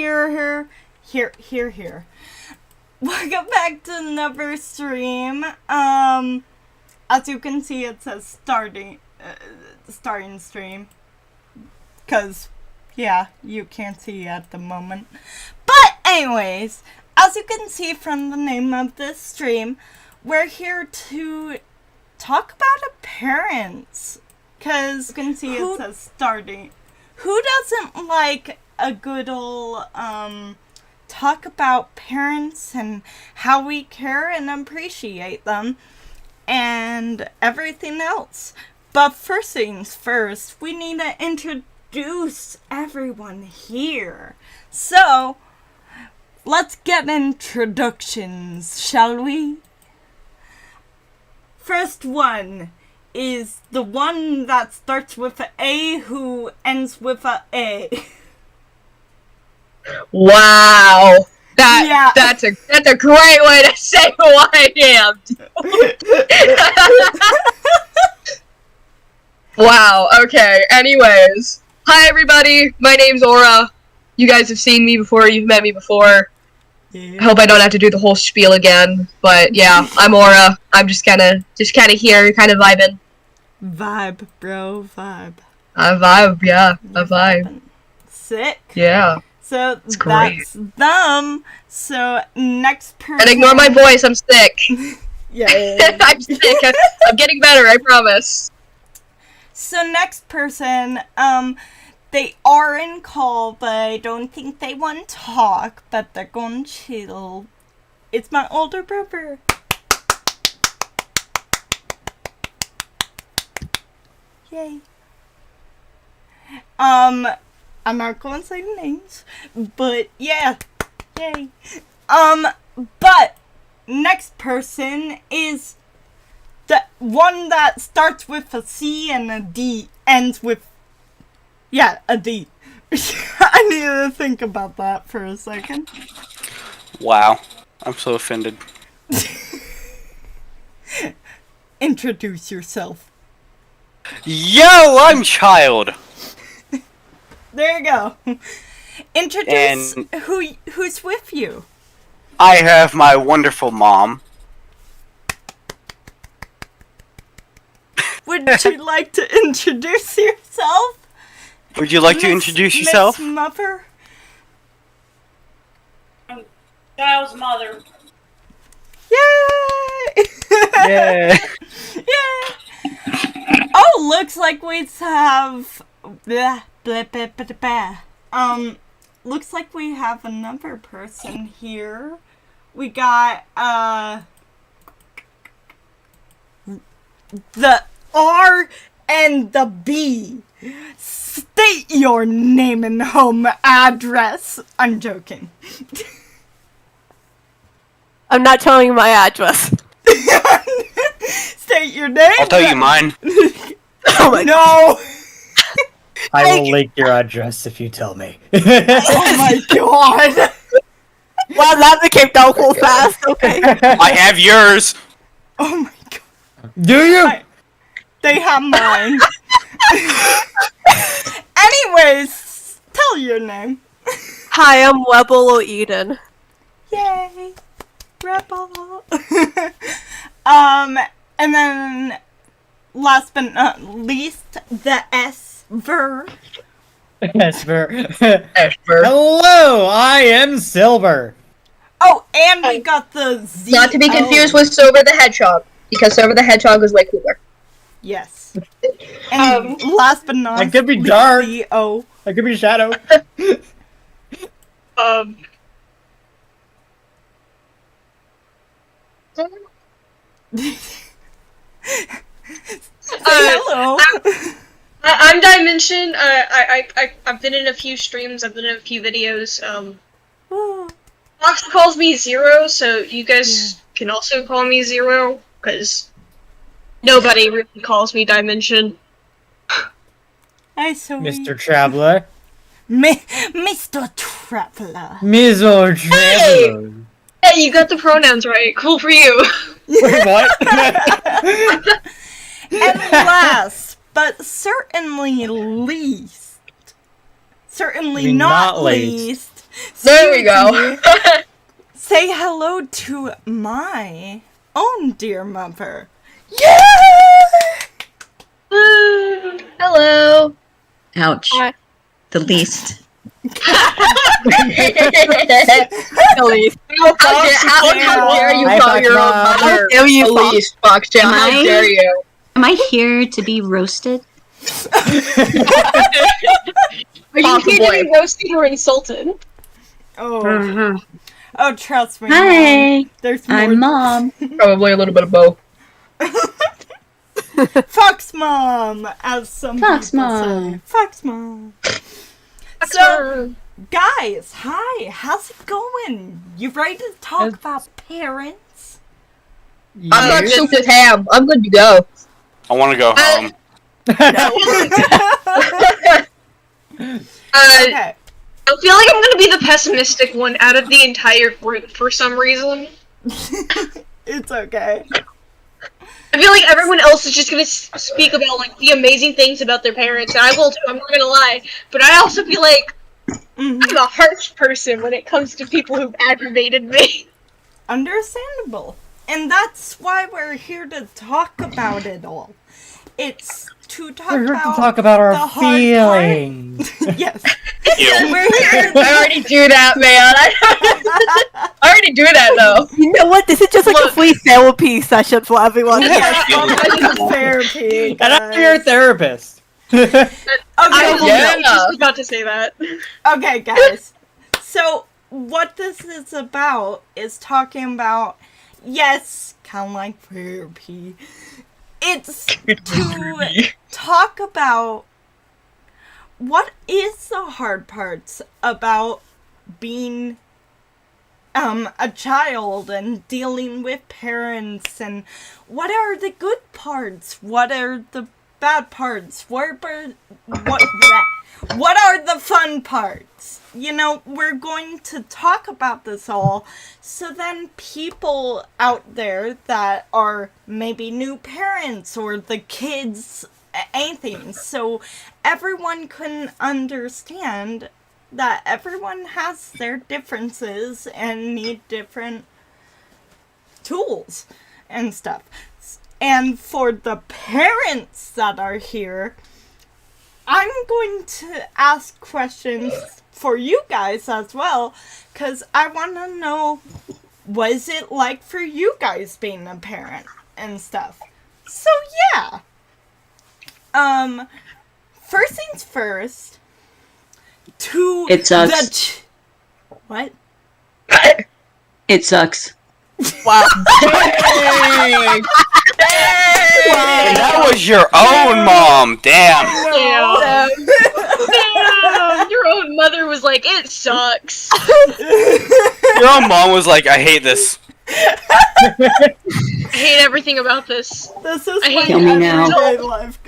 here. Welcome back to another stream. As you can see, it says starting stream. Cause, yeah, you can't see at the moment. But anyways, as you can see from the name of this stream, we're here to talk about appearance. Cause you can see it says starting. Who doesn't like a good old, talk about parents and how we care and appreciate them and everything else? But first things first, we need to introduce everyone here. So, let's get introductions, shall we? First one is the one that starts with an A who ends with an A. Wow. That's a great way to say who I am. Wow, okay. Anyways. Hi everybody, my name's Aura. You guys have seen me before, you've met me before. Yeah. I hope I don't have to do the whole spiel again. But yeah, I'm Aura. I'm just kinda here, kinda vibing. Vibe, bro, vibe. I vibe, yeah. I vibe. Sick. Yeah. So great. that's them. So next person. And ignore my voice, I'm sick. Yeah. I'm sick. I'm getting better, I promise. So next person, they are in call, but I don't think they want to talk, but they're gonna chill. It's my older brother. Yay. I'm not gonna say names, but yeah, yay. But next person is the one that starts with a C and a D, ends with, yeah, a D. I need to think about that for a second. Wow, I'm so offended. Introduce yourself. Yo, I'm Child! There you go. Introduce And who's with you. I have my wonderful mom. Would you like to introduce yourself? Would you like to introduce yourself? Miss Mother? I'm Child's mother. Yay! Yeah. Yay! Oh, looks like we have... Blah, blah, blah, blah, blah. Looks like we have another person here. We got, the R and the B. State your name and home address. I'm joking. I'm not telling you my address. State your name. I'll tell you mine. Oh my No. I will leak your address if you tell me. Oh my god. Wow, that became doubtful fast. Okay. I have yours! Oh my god. Do you? They have mine. Anyways, tell your name. Hi, I'm Webble Eden. Yay. Rebel. And then last but not least, the S-ver. Esper. Esper. Hello, I am Silver. Oh, and we got the Z. Not to be confused with Sober the Hedgehog, because Sober the Hedgehog was way cooler. Yes. And last but not I could be least, dark. the O. I could be Shadow. Hello. I'm Dimension. I've been in a few streams. I've been in a few videos. Fox calls me Zero, so you guys can also call me Zero, because nobody really calls me Dimension. Hi, Zoe. Mr. Traveler. Mr. Traveler. Mr. Traveler. Hey, you got the pronouns right. Cool for you. Wait, what? And last, but certainly least, certainly not least, There we go. Say hello to my own dear mother. Yeah! Hello. Ouch. Hi. The least. Elise. How dare you Hi, call your own Foxtail. mother How dare you, Fox? Elise, Foxtail? How Am I? dare you? Am I here to be roasted? Are you Possibly. here to be roasted or insulted? Oh, oh, trust me. Hi, Mom. There's more. I'm Mom. Probably a little bit of both. Fox Mom, as some Fox people Mom. say. Fox Mom. So, guys, hi. How's it going? You ready to talk about parents? I'm not soup with ham. I'm good to go. I want to go home. Okay. I feel like I'm gonna be the pessimistic one out of the entire group for some reason. It's okay. I feel like everyone else is just gonna speak about like the amazing things about their parents, and I will too. I'm not gonna lie, but I also feel like Mhm. I'm a harsh person when it comes to people who've aggravated me. Understandable. And that's why we're here to talk about it all. It's to talk We're here about to talk about the our hard part. feelings. Yes. Ew. We're here I already do that, man. I already do that, though. You know what? This is just like a free therapy session for everyone. Yes, therapy. And I'm your guys. therapist. Okay, I was Yeah. just about to say that. okay, guys. So, what this is about is talking about, yes, kind of like therapy. It's to talk about what is the hard parts about being a child and dealing with parents, and what are the good parts, what are the bad parts, what are the fun parts. You know, we're going to talk about this all, so then people out there that are maybe new parents or the kids, anything, so everyone can understand that everyone has their differences and need different tools and stuff. And for the parents that are here, I'm going to ask questions for you guys as well, because I want to know, what is it like for you guys being a parent and stuff. So yeah. First things first, to It sucks. what? It sucks. Wow. Dang. And that was your own mom. Damn. Damn. Damn. Your own mother was like, it sucks. Your own mom was like, I hate this. I hate everything about this. This is I hate my Kill me now. everyday life.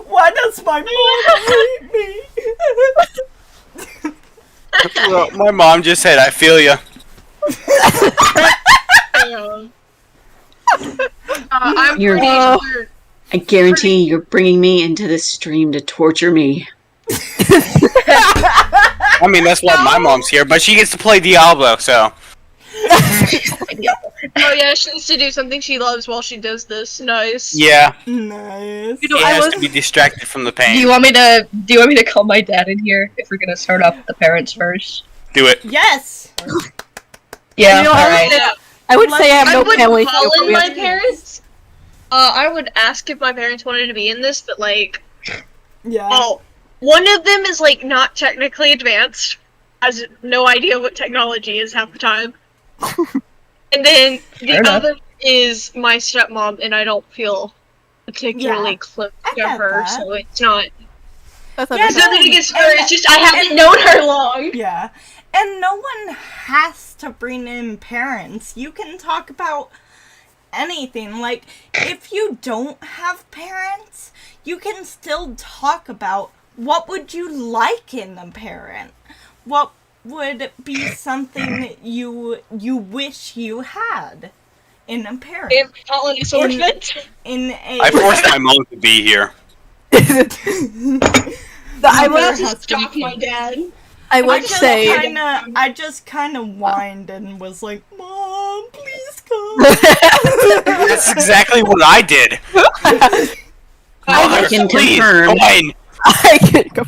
Why does my mom hate me? Well, my mom just said, I feel ya. Damn. I'm You're- pretty sure. I guarantee you're bringing me into this stream to torture me. I mean, that's why my mom's here, but she gets to play Diablo, so. Oh yeah, she needs to do something she loves while she does this. Nice. Yeah, Nice. she has to be distracted from the Do you pain. want me to call my dad in here if we're gonna start off with the parents first? Do it. Yes. Yeah. You know, all right. Yeah. I would say I have I no wouldn't family. call in my parents. I would ask if my parents wanted to be in this, but like, Yeah. oh, one of them is like not technically advanced, has no idea what technology is half the time, and then the Fair enough. other is my stepmom, and I don't feel particularly Yeah, close I to get her, that. so it's not. That's Yeah, It's no, nothing against her. and- It's just I haven't known her long. Yeah. And no one has to bring in parents. You can talk about anything. Like, if you don't have parents, you can still talk about what would you like in a parent. What would be something you wish you had in a parent. And Colin is orphaned. In a I forced my mom to be here. I Mother will. has Stalk been my dad. I I would just say. I just kind of whined and was like, "Mom, please come." That's exactly what I did. I Mother, can please, confirm. join. I can go.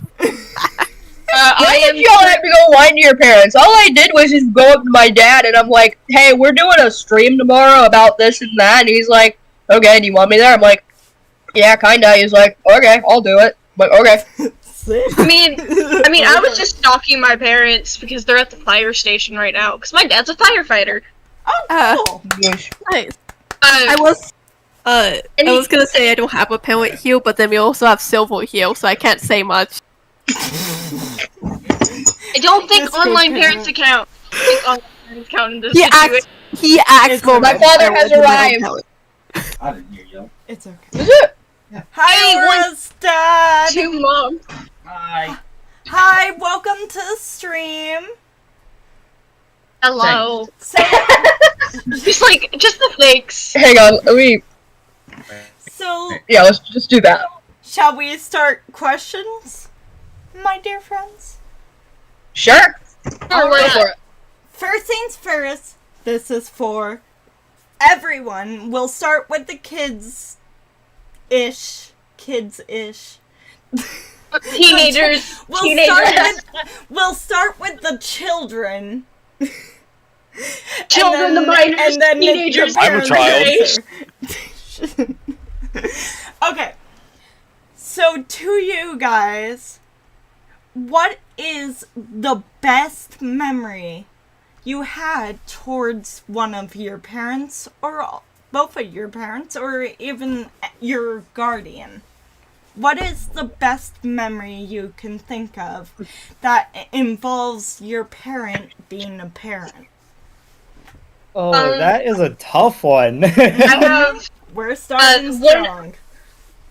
Why did y'all have to go whine to your parents? All I did was just go up to my dad and I'm like, hey, we're doing a stream tomorrow about this and that. And he's like, okay, do you want me there? I'm like, yeah, kinda. He's like, okay, I'll do it. I'm like, okay. I mean, I was just stalking my parents because they're at the fire station right now. Because my dad's a firefighter. Oh, cool. Nice. I I was. I was gonna say I don't have a pen with Hugh, but then we also have Silver here, so I can't say much. I don't think Just go online parent. parents account. I think online parents count in this He situation. He asked It's for okay. My father has arrived. I didn't hear you. It's okay. Is it? Hi, Hey, Aura's dad. To mom. Hi. Hi, welcome to the stream. Hello. So, Just the thanks. Hang on, let me. so Yeah, let's just do that. shall we start questions, my dear friends? Sure. Or Go what? for it. First things first, this is for everyone. We'll start with the kids-ish. Teenagers. We'll start with the children. Children, the minors, and then teenagers. the I'm a parents child. answer. Okay. So to you guys, what is the best memory you had towards one of your parents, or both of your parents, or even your guardian? What is the best memory you can think of that involves your parent being a parent? Oh, that is a tough one. I have. We're starting one- strong.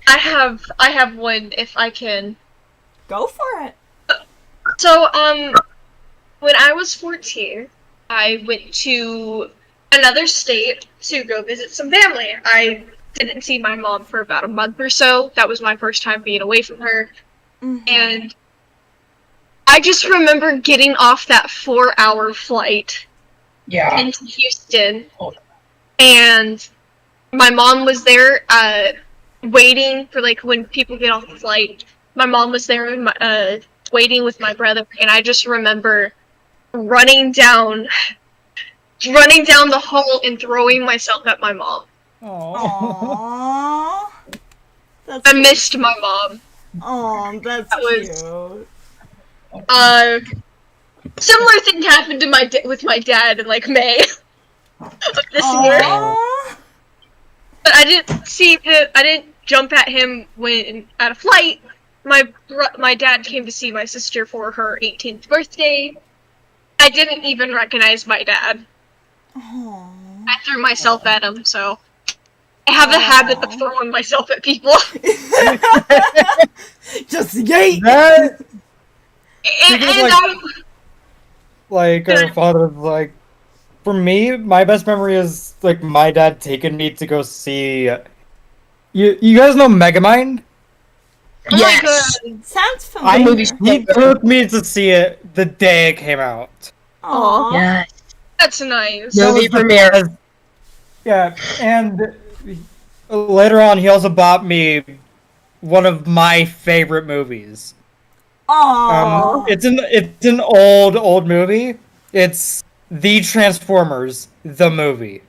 I have one if I can. Go for it. So, when I was 14, I went to another state to go visit some family. I didn't see my mom for about a month or so. That was my first time being away from her. And I just remember getting off that 4-hour flight Yeah. into Houston, and my mom was there, waiting for, like, when people get off the flight. My mom was there, waiting with my brother, and I just remember running down the hall and throwing myself at my mom. Aww. That's I missed my mom. Aw, that's That was- cute. Similar thing happened to with my dad in, like, May of this year. Aw. But I didn't jump at him when at a flight. My dad came to see my sister for her 18th birthday. I didn't even recognize my dad. Aw. I threw myself at him, so I have a habit of throwing myself at people. Just yay! That, and Because, like, our Good. father, like, for me, my best memory is, like, my dad taking me to go see. You guys know Megamind? oh my Yes. god. Sounds The familiar. movie's He took me to see it the day it came out. Aw. Yes. That's nice. No. Movie premiere. Yeah, and later on, he also bought me one of my favorite movies. Aw. It's an old movie. It's The Transformers, the movie.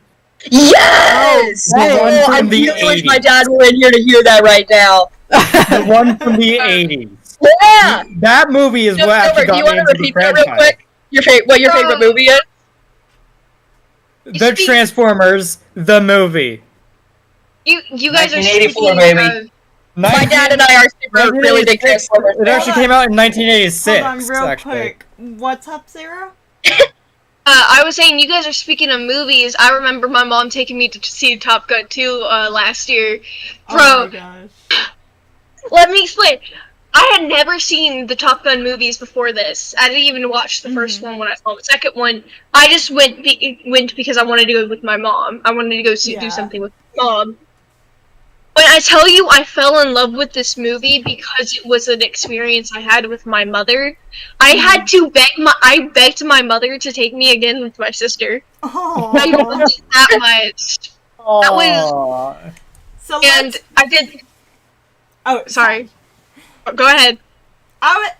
Yes! The one Oh, from I the really wish 80s. my dad were in here to hear that right now. The one from the 80s. Yeah! That movie is what actually Do you got want me to into the repeat that real franchise. quick? What your favorite movie is? The Transformers, the movie. You guys are 1984, speaking baby. of- My dad and I are super really big Transformers. It actually came out in 1986. Hold on, real actually. quick. What's up, Zero? I was saying, you guys are speaking of movies. I remember my mom taking me to see Top Gun 2 last year. Oh Bro, my gosh. let me explain. I had never seen the Top Gun movies before this. I didn't even watch the first one when I saw the second one. I just went because I wanted to go with my mom. I wanted to go do Yeah. something with my mom. when I tell you I fell in love with this movie because it was an experience I had with my mother, I had to I begged my mother to take me again with my sister. Oh. I loved it that much. That was, Aw. So and let's. I did. Oh, Sorry. Go ahead. I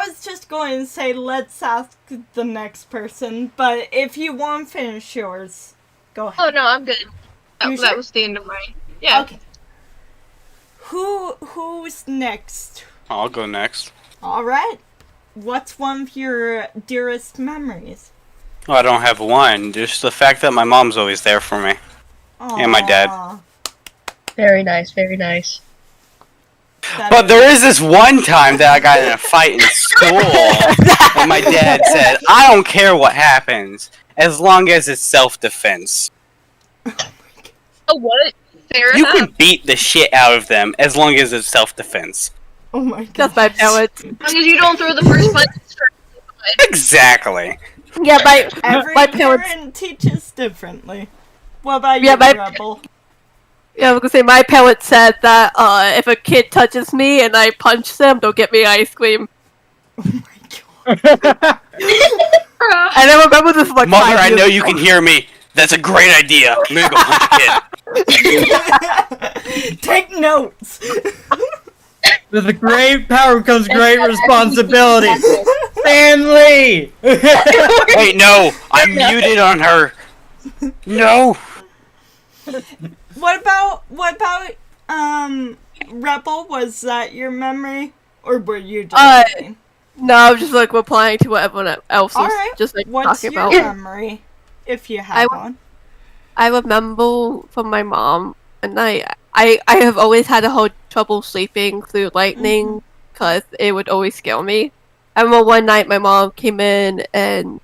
was just going to say let's ask the next person, but if you want to finish yours, go ahead. Oh no, I'm good. You That sure? was the end of mine. Yeah. Okay. Who's next? I'll go next. All right. What's one of your dearest memories? Well, I don't have one. Just the fact that my mom's always there for me. And my dad. Aw, Very nice, very nice. that But is- there is this one time that I got in a fight in school, and my dad said, "I don't care what happens, as long as it's self-defense. Oh, what? Fair You enough. can beat the shit out of them as long as it's self-defense." Oh my god. That's my parents. As long as you don't throw the first punch. Exactly. Yeah, Every my parents. parent teaches differently. What about Yeah, you, my- Rebel? Yeah, I was gonna say my parents said that if a kid touches me and I punch them, they'll get me ice cream. Oh my god. And I remember this like Mother, 5 I years know you ago. can hear me. That's a great idea. I'm gonna go punch a kid. Take notes. With a great power comes great responsibility. Stanley! Wait, no. I'm muted on her. No. What about Rebel? Was that your memory, or were you just saying? No, I'm just like replying to what everyone else All was right. just like What's talking your about. memory, if you have I- one? I remember from my mom, and I have always had a whole trouble sleeping through lightning because it would always scare me. I remember one night my mom came in and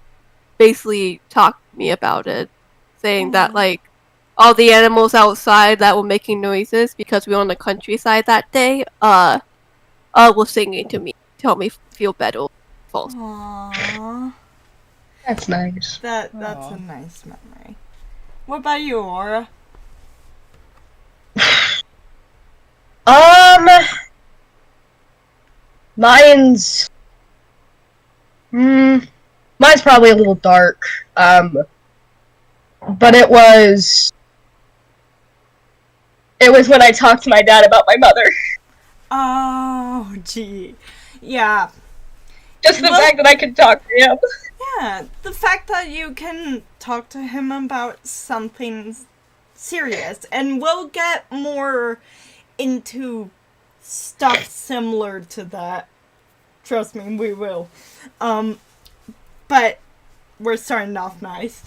basically talked to me about it, saying that like all the animals outside that were making noises because we were on the countryside that day, were singing to me to help me feel better. False. Aww, That's nice. that's Aw. a nice memory. What about you, Aura? Mine's mine's probably a little dark. But it was when I talked to my dad about my mother. Oh, gee, yeah. Just the Well- fact that I could talk to him. Yeah, the fact that you can talk to him about something serious, and we'll get more into stuff similar to that. Trust me, we will. But we're starting off nice.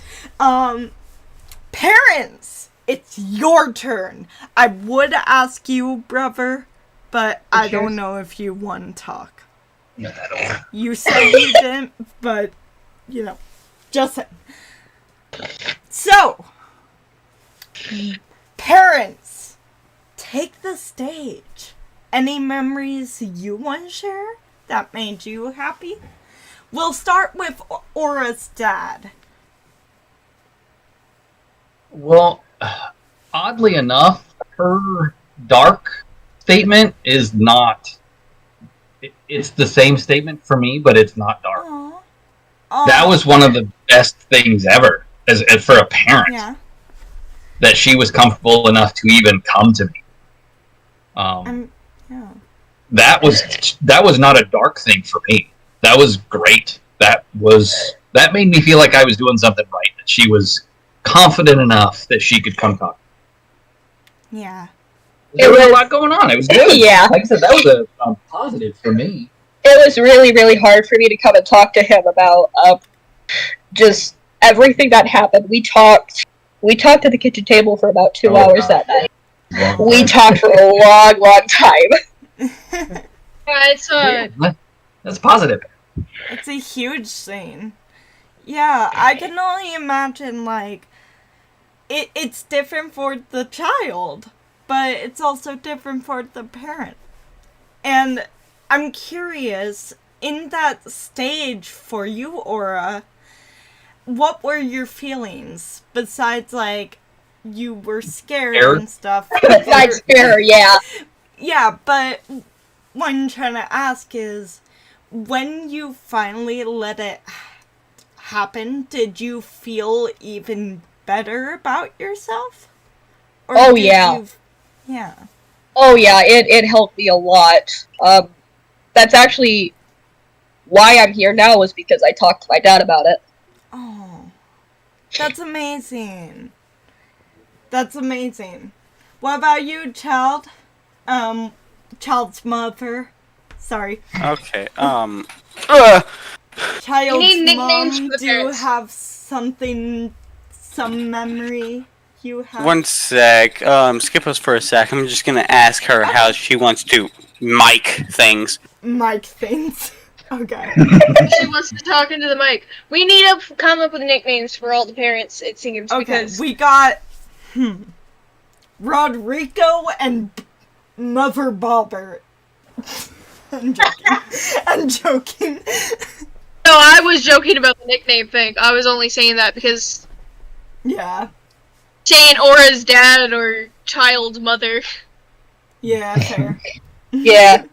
Parents, it's your turn. I would ask you, brother, but I don't know if you want to talk. You said you didn't, but you know, just saying. So, parents, take the stage. Any memories you want to share that made you happy? We'll start with Aura's dad. Well, oddly enough, her dark statement is not. It's the same statement for me, but it's not dark. Aww. That was one of the best things ever, as for a parent, Yeah. that she was comfortable enough to even come to me. Yeah. That was not a dark thing for me. That was great. That made me feel like I was doing something right. That she was confident enough that she could come talk. Yeah. There was a was- lot going on. It was good. Yeah. Like I said, that was a positive for me. It was really, really hard for me to come and talk to him about just everything that happened. We talked at the kitchen table for about 2 hours that night. We talked for a long, long time. It's That's positive. It's a huge scene. Yeah, I can only imagine, like, it's different for the child, but it's also different for the parent. And I'm curious, in that stage for you, Aura, what were your feelings besides, like, you were scared Scared? and stuff. Besides fear, yeah. Yeah, but what I'm trying to ask is, when you finally let it happen, did you feel even better about yourself? Or Oh, did yeah. Yeah. Oh yeah, it helped me a lot. That's actually why I'm here now, was because I talked to my dad about it. Oh, that's amazing. That's amazing. What about you, child? Child's mother. Sorry. Okay. Child's need nicknames mom. for the Do you parents. have something, some memory you have? One sec. Skip us for a sec. I'm just gonna ask her how she wants to mic things. Mic things. Okay. She wants to talk into the mic. We need to come up with nicknames for all the parents, it seems, Okay, because we got Rodrigo and Mother Bobber. I'm joking. I'm joking. No, I was joking about the nickname thing. I was only saying that because Yeah. saying Aura's dad or child's mother. Yeah, fair. Yeah.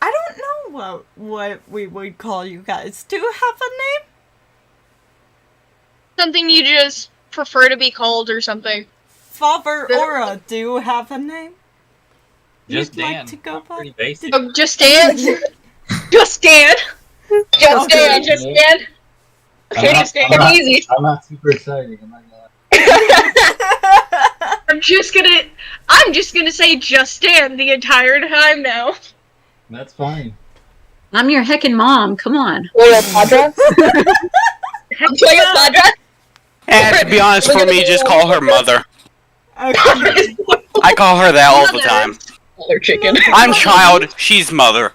I don't know what we would call you guys. Do you have a name? Something you just prefer to be called or something. Father Aura, do you have a name? Just You'd like Dan. to go I'm by? pretty basic. Oh, just Dan? Just Dan? Just Okay. Dan, just Dan? Okay, just Dan, I'm not- easy. I'm not super excited. I'm not gonna lie. I'm just gonna say just Dan the entire time now. That's fine. I'm your heckin' mom. Come on. Cleopatra? Cleopatra? And to be honest, for me, just call her mother. Okay. I call her that all the time. Mother chicken. I'm child, she's mother.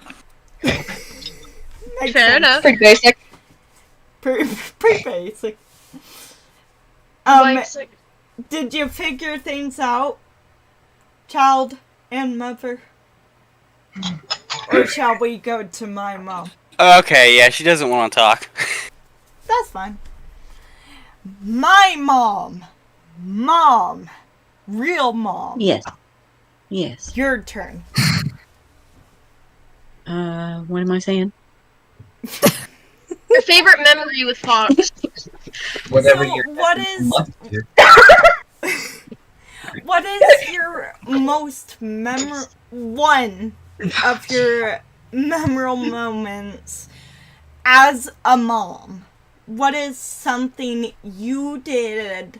Makes Fair sense. enough. Pretty basic. Pretty basic. Like, Did you figure things out, child and mother? Or shall we go to my mom? Okay, yeah, she doesn't want to talk. That's fine. My mom. Mom. Real mom. Yes. Yes. Your turn. What am I saying? your favorite memory with Fox. Whatever So, your what is must do. what is your most one of your memorable moments as a mom? What is something you did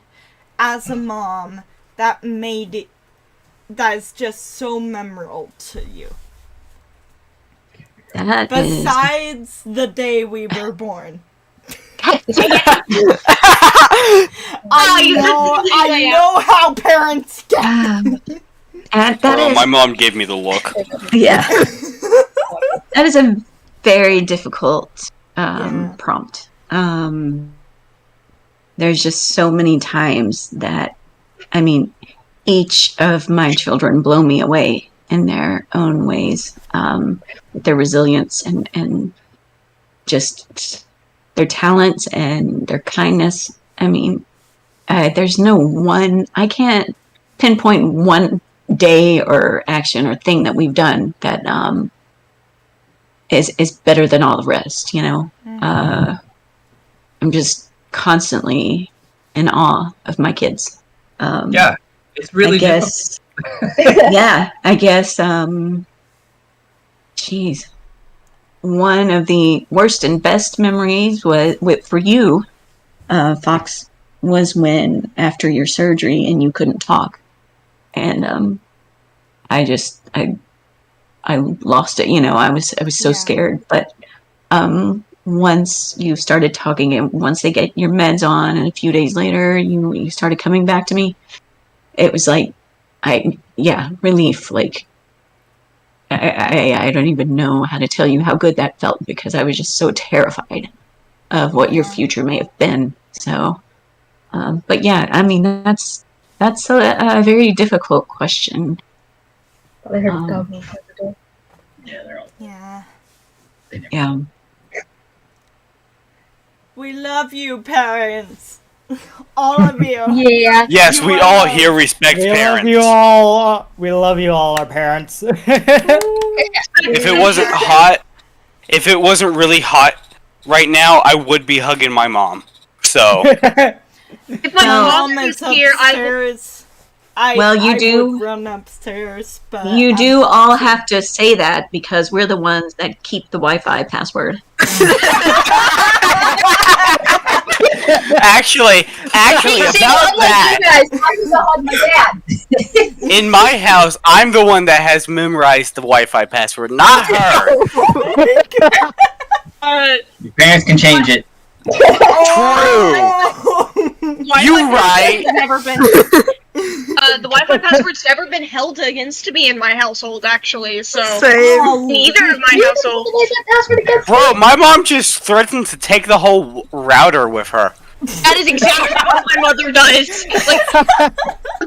as a mom that is just so memorable to you? That is. Besides the day we were born. I know how parents get. That Oh, is. my mom gave me the look. Yeah. That is a very difficult Yeah. prompt. There's just so many times that, I mean, each of my children blow me away in their own ways, with their resilience and just their talents and their kindness. I mean, there's no one, I can't pinpoint one day or action or thing that we've done that is better than all the rest, you know? I'm just constantly in awe of my kids. Yeah, it's really I guess, yeah, I guess, geez. One of the worst and best memories was for you, Fox, was when after your surgery and you couldn't talk, and I lost it. You know, I was so Yeah. scared. But once you started talking, and once they get your meds on, and a few days later you started coming back to me, it was like, relief. Like I don't even know how to tell you how good that felt, because I was just so terrified of what your future may have been. So, but yeah, I mean, that's a very difficult question. Yeah. Yeah. We love you, parents. All of you. Yeah. Yes, we all here respect We parents. love you all. We love you all, our parents. If it wasn't hot, if it wasn't really hot right now, I would be hugging my mom. So, If my No. mom Moments was here, I would. upstairs. Well, you I do- would run upstairs, but You do all have to say that because we're the ones that keep the Wi-Fi password. actually, about that, guys, I used to hug my dad. in my house, I'm the one that has memorized the Wi-Fi password, not her. Your parents can change it. True. Wi-Fi You password's right. Never been. The Wi-Fi password's never been held against me in my household, actually. So neither of my households. Bro, my mom just threatened to take the whole router with her. That is exactly what my mother does.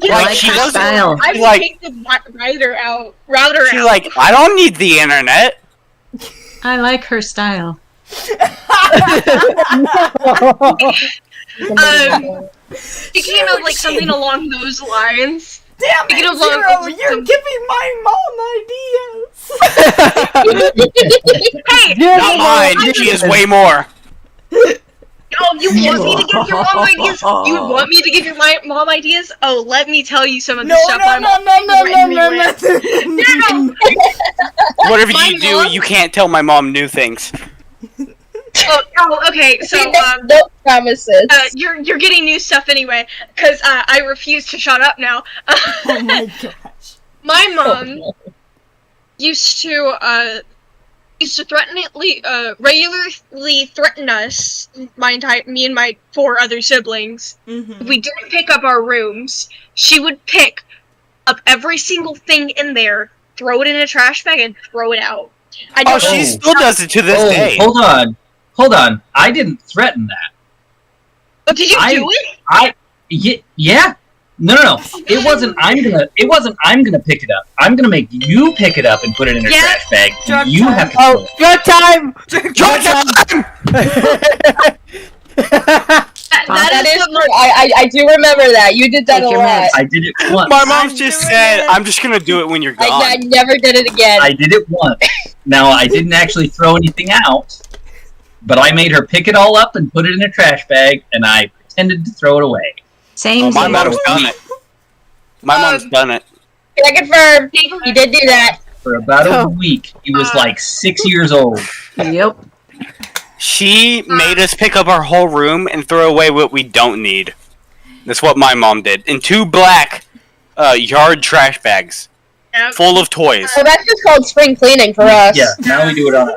Like, she her doesn't. style. I She's would like, take the router out. Router she's out. like, I don't need the internet. I like her style. Speaking of like something along those lines. Damn Speaking it, of long- Zero, you're giving my mom ideas. Hey, Not mine. She is way more. oh, you want me to give your mom ideas? You want me to give your mom ideas? Oh, let me tell you some of the No, stuff no, my no, mom no, no, threatened no, me no, with. no. Whatever My you do, mom- you can't tell my mom new things. Oh, okay. So, No promises. you're getting new stuff anyway, because I refuse to shut up now. Oh my gosh. My mom used to regularly threaten us, me and my 4 other siblings. Mhm. If we didn't pick up our rooms, she would pick up every single thing in there, throw it in a trash bag, and throw it out. I Oh, don't she still does it to this Oh, day. hold on. I didn't threaten that. But did you do it? Yeah. No. It wasn't. I'm gonna pick it up. I'm gonna make you pick it up and put it in a Yeah. trash bag. Drug And you time. have to. Oh, good time! That is true. the I do remember that. You did that Take a your lot. meds. I did it once. My mom's I'm just doing said, it. I'm just gonna do it when you're gone. I never did it again. I did it once. Now I didn't actually throw anything out, but I made her pick it all up and put it in a trash bag, and I pretended to throw it away. Same. Oh, my Zero. mom's done it. My mom's done it. Can I confirm? You did do that. For about Oh. a week, he was like 6 years old. Yep. She made us pick up our whole room and throw away what we don't need. That's what my mom did. In 2 black yard trash bags Yeah. full of toys. So that's just called spring cleaning for us. Yeah, now we do it on.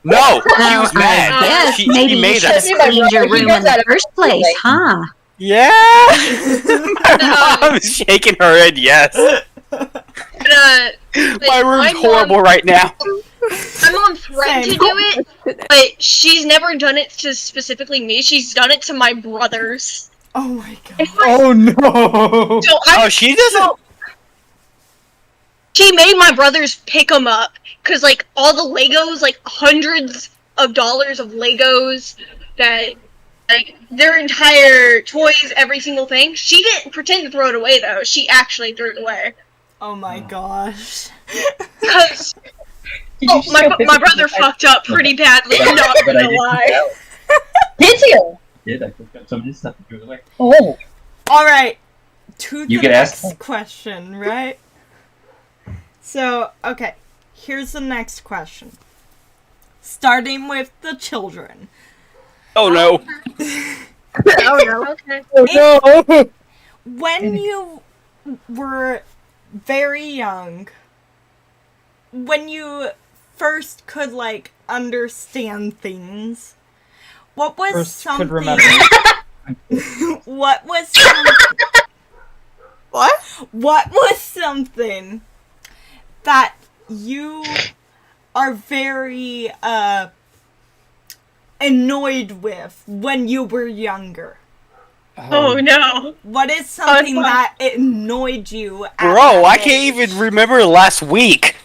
No, she Well, was I mad. guess She maybe you made should us. have cleaned your He room does in that the first place, huh? Yeah. My mom's shaking her head. Yes. My room's horrible right now. My mom threatened to do it, but she's never done it to specifically me. She's done it to my brothers. Oh my god. Oh no! So I Oh, she doesn't. she made my brothers pick them up because like all the Legos, like hundreds of dollars of Legos, that like their entire toys, every single thing. She didn't pretend to throw it away though. She actually threw it away Oh my gosh. because my brother fucked up pretty badly. But- Not but I gonna didn't lie. Did you? Did I picked up some of his stuff and threw it away? Oh. Alright. To You the can ask next question, right? So, okay. Here's the next question. Starting with the children. Oh no. Oh no. Okay. Oh no! When you were very young, when you first could like understand things, what was First could something remember. what was what was something that you are very annoyed with when you were younger? Oh no. What is something fun. that annoyed you? at Bro, that I can't age? even remember last week.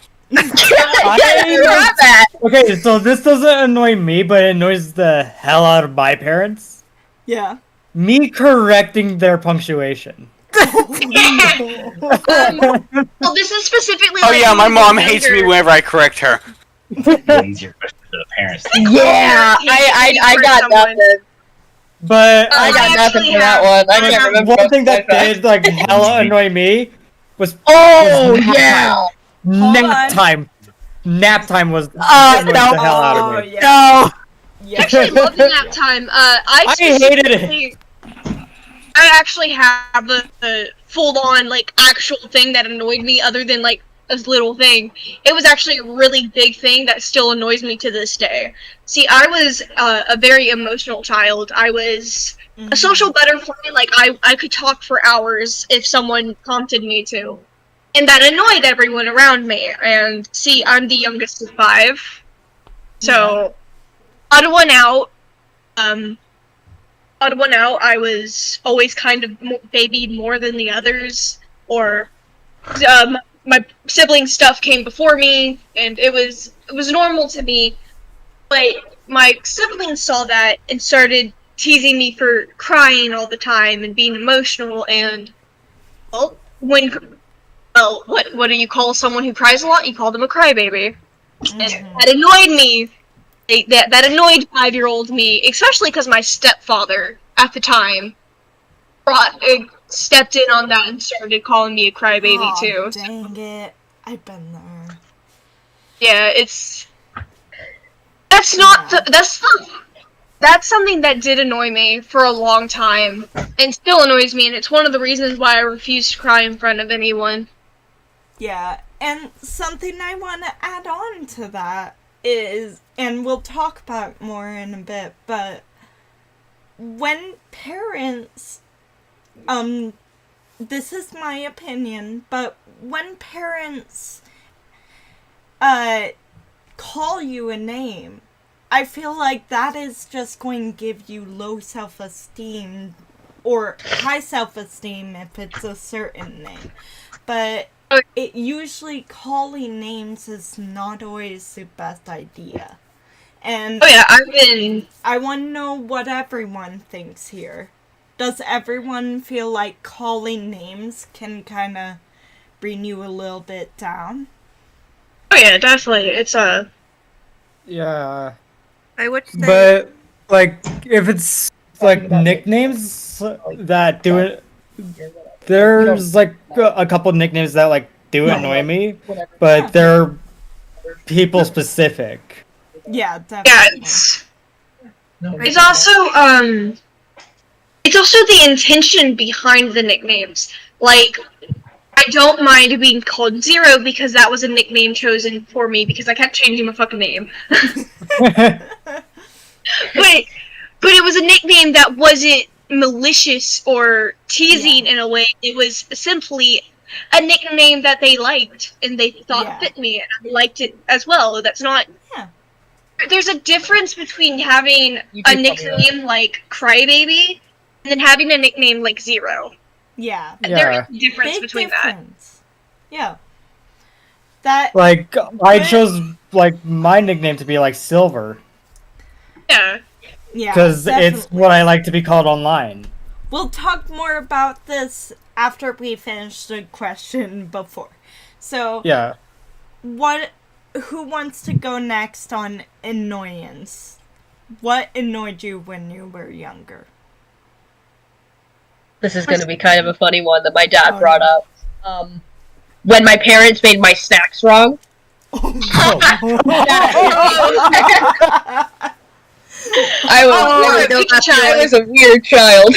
Okay, so this doesn't annoy me, but it annoys the hell out of my parents. Yeah. Me correcting their punctuation. Well, this is specifically. Oh like, yeah, my when mom you're hates me younger. whenever I correct her. Easier question to the parents. Yeah, I got Someone. nothing. But I got nothing actually for that have- one. I I can't have remember. one thing that what- did like hella annoy me was Oh was nap yeah. time. Hold Nap on. time. Nap time was no. annoyed the hell out Oh, of me. yeah. No. I Yeah. actually love the nap time. I hated it. I actually have a full-on like actual thing that annoyed me, other than like a little thing. It was actually a really big thing that still annoys me to this day. See, I was a very emotional child. I was a social butterfly. Like I could talk for hours if someone prompted me to, and that annoyed everyone around me. And see, I'm the youngest of 5, so odd one out. Odd one out. I was always kind of babied more than the others, or my siblings' stuff came before me, and it was normal to me. But my siblings saw that and started teasing me for crying all the time and being emotional. And what do you call someone who cries a lot? You call them a crybaby. And that annoyed me. That annoyed 5-year-old me, especially because my stepfather at the time stepped in on that and started calling me a crybaby Aw, too. Dang it. I've been there. Yeah, that's something that did annoy me for a long time, and still annoys me, and it's one of the reasons why I refuse to cry in front of anyone. Yeah, and something I want to add on to that is, and we'll talk about more in a bit, but when parents, this is my opinion, but when parents, call you a name, I feel like that is just going to give you low self-esteem, or high self-esteem if it's a certain name. But it usually calling names is not always the best idea. And Oh yeah, I've been. I want to know what everyone thinks here. Does everyone feel like calling names can kind of bring you a little bit down? Oh yeah, definitely. It's Yeah. I would say. But like if it's like nicknames that do it, there's like a couple nicknames that like do annoy me, but they're people specific. Yeah, Yeah, definitely. it's also the intention behind the nicknames. Like, I don't mind being called Zero because that was a nickname chosen for me because I kept changing my fucking name. But it was a nickname that wasn't malicious or teasing in a way. It was simply a nickname that they liked and they thought Yeah. fit me, and I liked it as well. That's not. Yeah. There's a difference between having a nickname like Crybaby and then having a nickname like Zero. Yeah. There Yeah. is a difference Big between difference. Yeah. That, Like I chose like my nickname to be like Silver that. Yeah. yeah. because it's definitely. what I like to be called online. We'll talk more about this after we finish the question before. So, Yeah. who wants to go next on annoyance? What annoyed you when you were younger? This is going to be kind of a funny one that my dad Oh, brought up. When my parents made my snacks wrong. I was a weird child.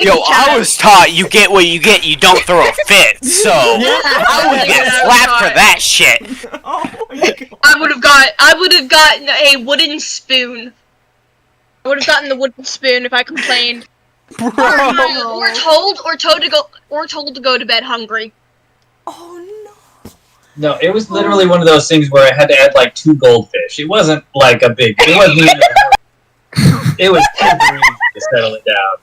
Yo, I was taught you get what you get, you don't throw a fit, so I would get slapped for that shit. Oh my god. I would have gotten a wooden spoon. I would have gotten the wooden spoon if I complained. Bro. Or told to go to bed hungry. Oh No, it was literally one of those things where I had to add like 2 goldfish. It wasn't like a big. It wasn't even. It was temporary to settle it down.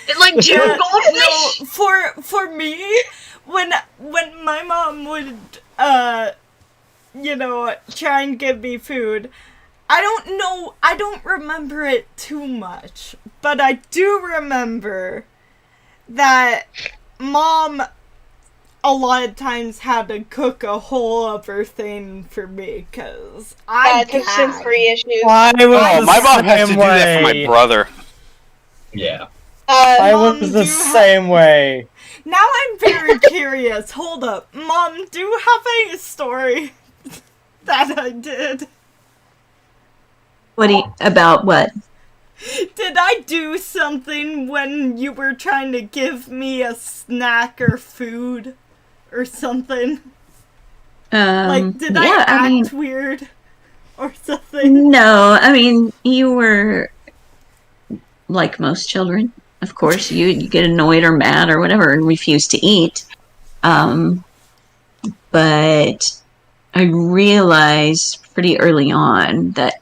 It like 2 no. goldfish. No, for me, when my mom would try and give me food, I don't know, I don't remember it too much, but I do remember that Mom a lot of times had to cook a whole other thing for me, because I Took sensory issues. I was Oh, the my mom has to same do that for my way. brother. Yeah. I Mom, was do the you have- same way. Now I'm very curious. Hold up. Mom, do you have a story that I did? About what? Did I do something when you were trying to give me a snack or food or something? Like, did I act weird or something? No, I mean, you were like most children. Of course, you get annoyed or mad or whatever and refuse to eat. But I realized pretty early on that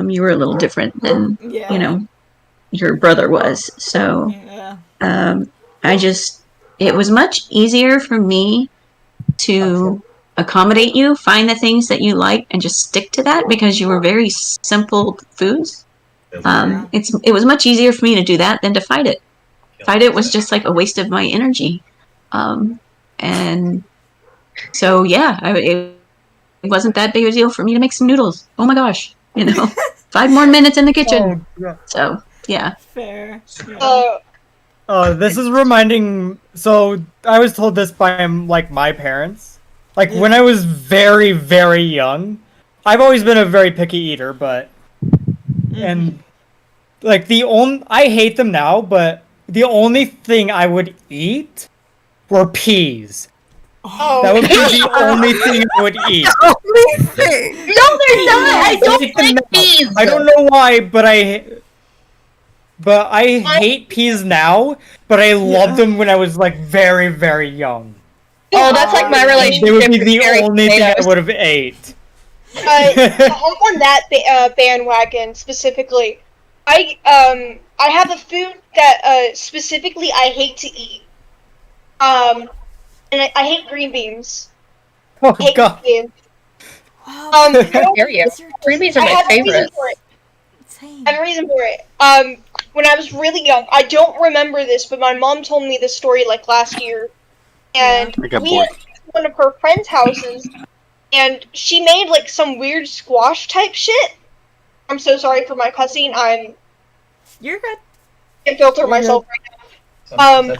you were a little different than Yeah. your brother was. So Yeah. it was much easier for me to accommodate you, find the things that you like, and just stick to that because you were very simple foods. It was much easier for me to do that than to fight it. Fight it was just like a waste of my energy. And so, yeah, it wasn't that big of a deal for me to make some noodles. Oh my gosh, 5 more minutes in the kitchen. Oh, God. So, yeah. Fair. Yeah. This is reminding. So I was told this by like my parents. Like when I was very, very young, I've always been a very picky eater, but and like I hate them now, but the only thing I would eat were peas. That would be the only thing I would eat. Only thing. No, they're not. I don't hate them like now. peas. I don't know why, but I hate peas now, but I loved them when I was like very, very young. Oh, that's like my relationship. They would be with the cherry only thing I tomatoes. would have ate. To hop on that bandwagon specifically, I have a food that specifically I hate to eat. And I hate green beans. Oh I hate God! green beans. Wow. How dare you? Green beans are I my have a reason favorite. for it. Same. I have a reason for it. When I was really young, I don't remember this, but my mom told me this story like last year, and I got we bored. went to one of her friends' houses, and she made like some weird squash type shit. I'm so sorry for my cussing. You're good. Can't filter myself right now.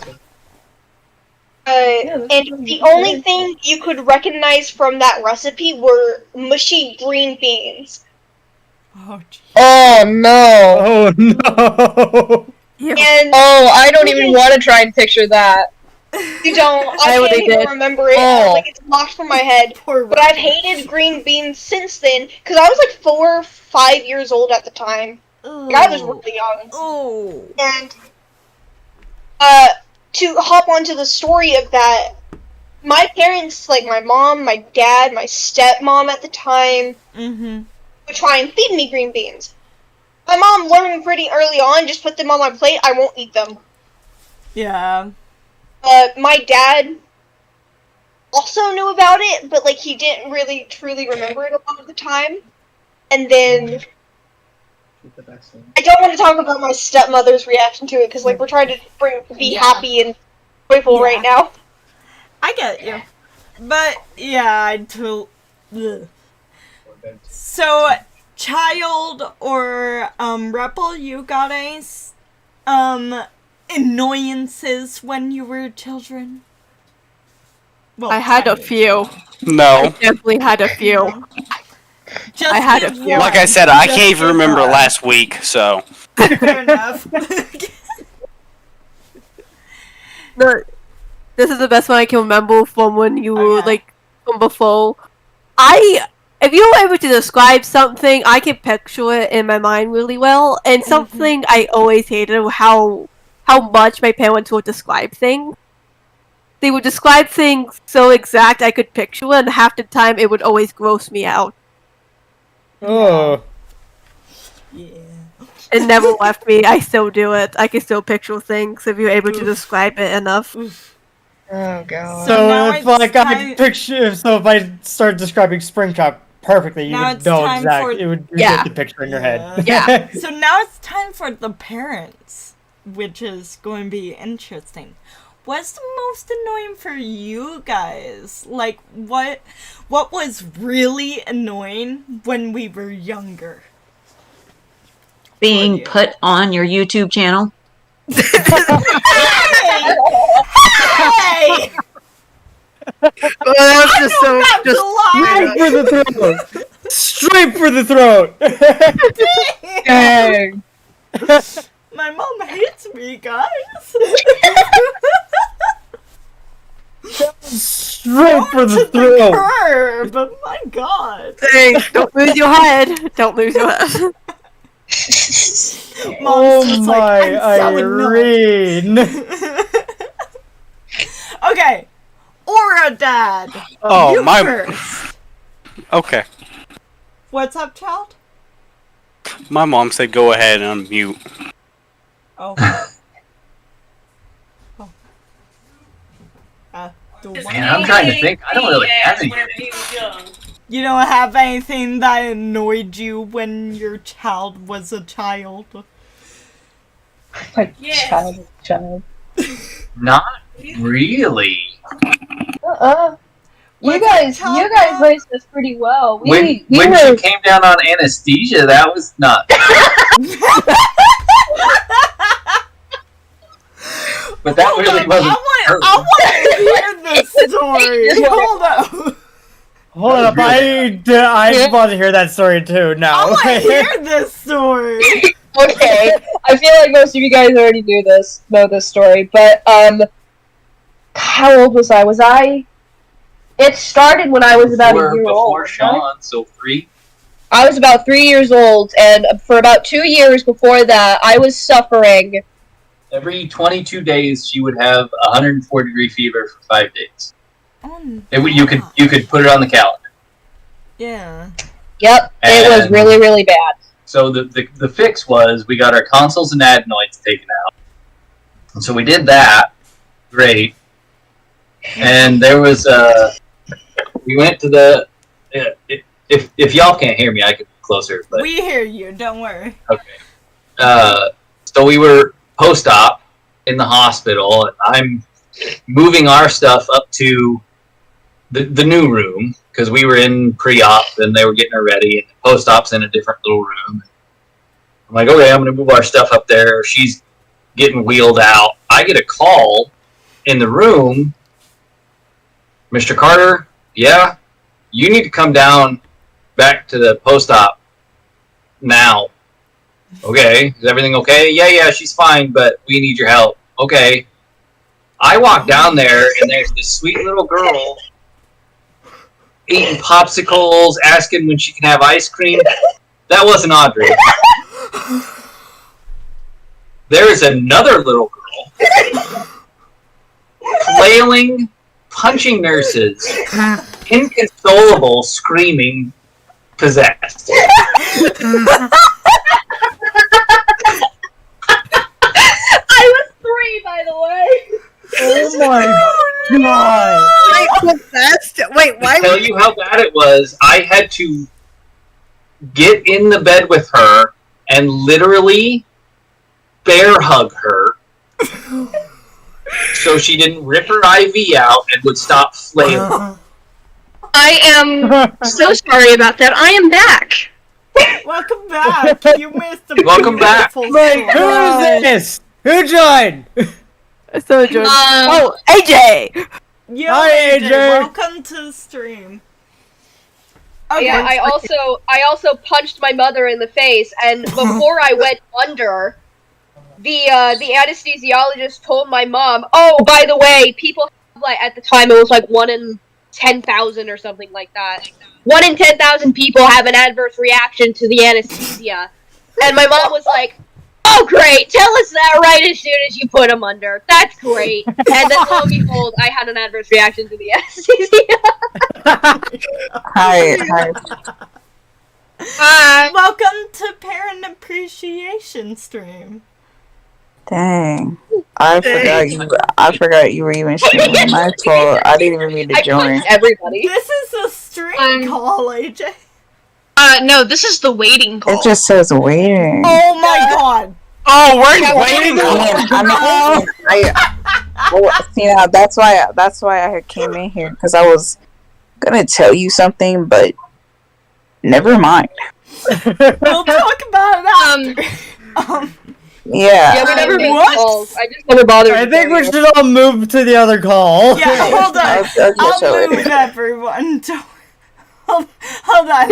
And the only thing you could recognize from that recipe were mushy green beans. Oh, gee. Oh no. Oh no! And Oh, I don't even want to try and picture that. you don't. I I can't even did. remember it. Oh. Like it's locked from my head. Poor But I've hated green beans since then because I was like 4 or 5 years old at the time. Like, I was really young. Oh. And to hop onto the story of that, my parents, like my mom, my dad, my stepmom at the time, Mm-hmm. would try and feed me green beans. My mom learned pretty early on, just put them on my plate, I won't eat them. Yeah. My dad also knew about it, but like he didn't really truly remember it a lot of the time. And then I don't want to talk about my stepmother's reaction to it because like we're trying to be happy and joyful right now. I get you. But, yeah, ugh. So, child or, Rebel, you got any, annoyances when you were children? Well, I had a few. No. Definitely had a few. Just I had a give few. one. Like I said, I Just can't even give remember one. last week, so. Fair enough. No, this is the best one I can remember from when you were Okay. like from before. If you were able to describe something, I can picture it in my mind really well. And something I always hated were how much my parents would describe things. They would describe things so exact I could picture it, and half the time it would always gross me out. Oh. Yeah. It never left me. I still do it. I can still picture things if you're able to describe it enough. Oh god. So now So if it's like I time- picture, so if I start describing Springtrap, perfectly. You Now would it's know time exactly. for- It would Yeah. get the picture in your head. Yeah. So now it's time for the parents, which is going to be interesting. What's the most annoying for you guys? Like, what was really annoying when we were younger? Being you? put on your YouTube channel. Hey! Well, that was just so That's just a lie! Straight for the throat. Straight for the throat. Dang. My mom hates me, guys. Straight for the To the throat. curb, but my god. Dang, don't lose your head. Don't lose your head. Mom's Oh just my like, I'm so annoyed. Irene. Okay, Aura Dad. Oh, you my. first. Okay. What's up, child? My mom said go ahead and unmute. Oh. Oh. The one- Man, I'm trying to think. I don't really have any. You don't have anything that annoyed you when your child was a child? Like child. Not really. You guys raised us pretty well. When she came down on anesthesia, that was not. But that Hold really up, wasn't. I want to hear this story. Hold up. Hold up, I want to hear that story too I now. want to hear this story. Okay, I feel like most of you guys already know this story, but how old was I? It started when I was about a year old. Before Sean, so 3. I was about 3 years old, and for about 2 years before that, I was suffering. Every 22 days, she would have a 104-degree fever for 5 days. Oh, You could put it on the calendar. yeah. Yep, it was And- really, really bad. So the fix was we got our consoles and adenoids taken out. And so we did that. Great. And there was we went to the if y'all can't hear me, I could be closer. But We hear you, don't worry. so we were post-op in the hospital, and I'm moving our stuff up to the new room because we were in pre-op and they were getting her ready, and the post-op's in a different little room. I'm like, okay, I'm gonna move our stuff up there. She's getting wheeled out. I get a call in the room. Mr. Carter, yeah, you need to come down back to the post-op now. Okay, is everything okay? Yeah, she's fine, but we need your help. Okay. I walk down there, and there's this sweet little girl eating popsicles, asking when she can have ice cream. That wasn't Audrey. There is another little girl flailing, punching nurses, inconsolable, screaming, possessed. I was 3, by the way. Oh my god! Wait, why? To tell you how bad it was, I had to get in the bed with her and literally bear hug her so she didn't rip her IV out and would stop flailing. I am so sorry about that. I am back. Welcome back. You missed a Welcome back. beautiful Like, story. who is this? Who joined? So Jordan. Oh, AJ. Yo, Hi, AJ. Welcome to the stream. Okay. Yeah, I also punched my mother in the face, and before I went under, the anesthesiologist told my mom, "Oh, by the way, people have, like at the time it was like 1 in 10,000 or something like that. 1 in 10,000 people have an adverse reaction to the anesthesia." And my mom was like, "Oh, great! Tell us that right as soon as you put him under. That's great." And then lo and behold, I had an adverse reaction to the anesthesia. Hi. Welcome to Parent Appreciation Stream. Dang. I forgot you were even streaming. My fault. I didn't even mean to I join. punched everybody. This is a stream call, AJ. No, this is the waiting call. It just says waiting. Oh my god. Oh, we're waiting. See, now that's why I had came in here, because I was gonna tell you something, but never mind. We'll talk about it after. Yeah. we never made what? calls. I just never bothered. I think we should all move to the other call. Yeah, hold on. I'll catch you I'll later. move everyone. Hold on.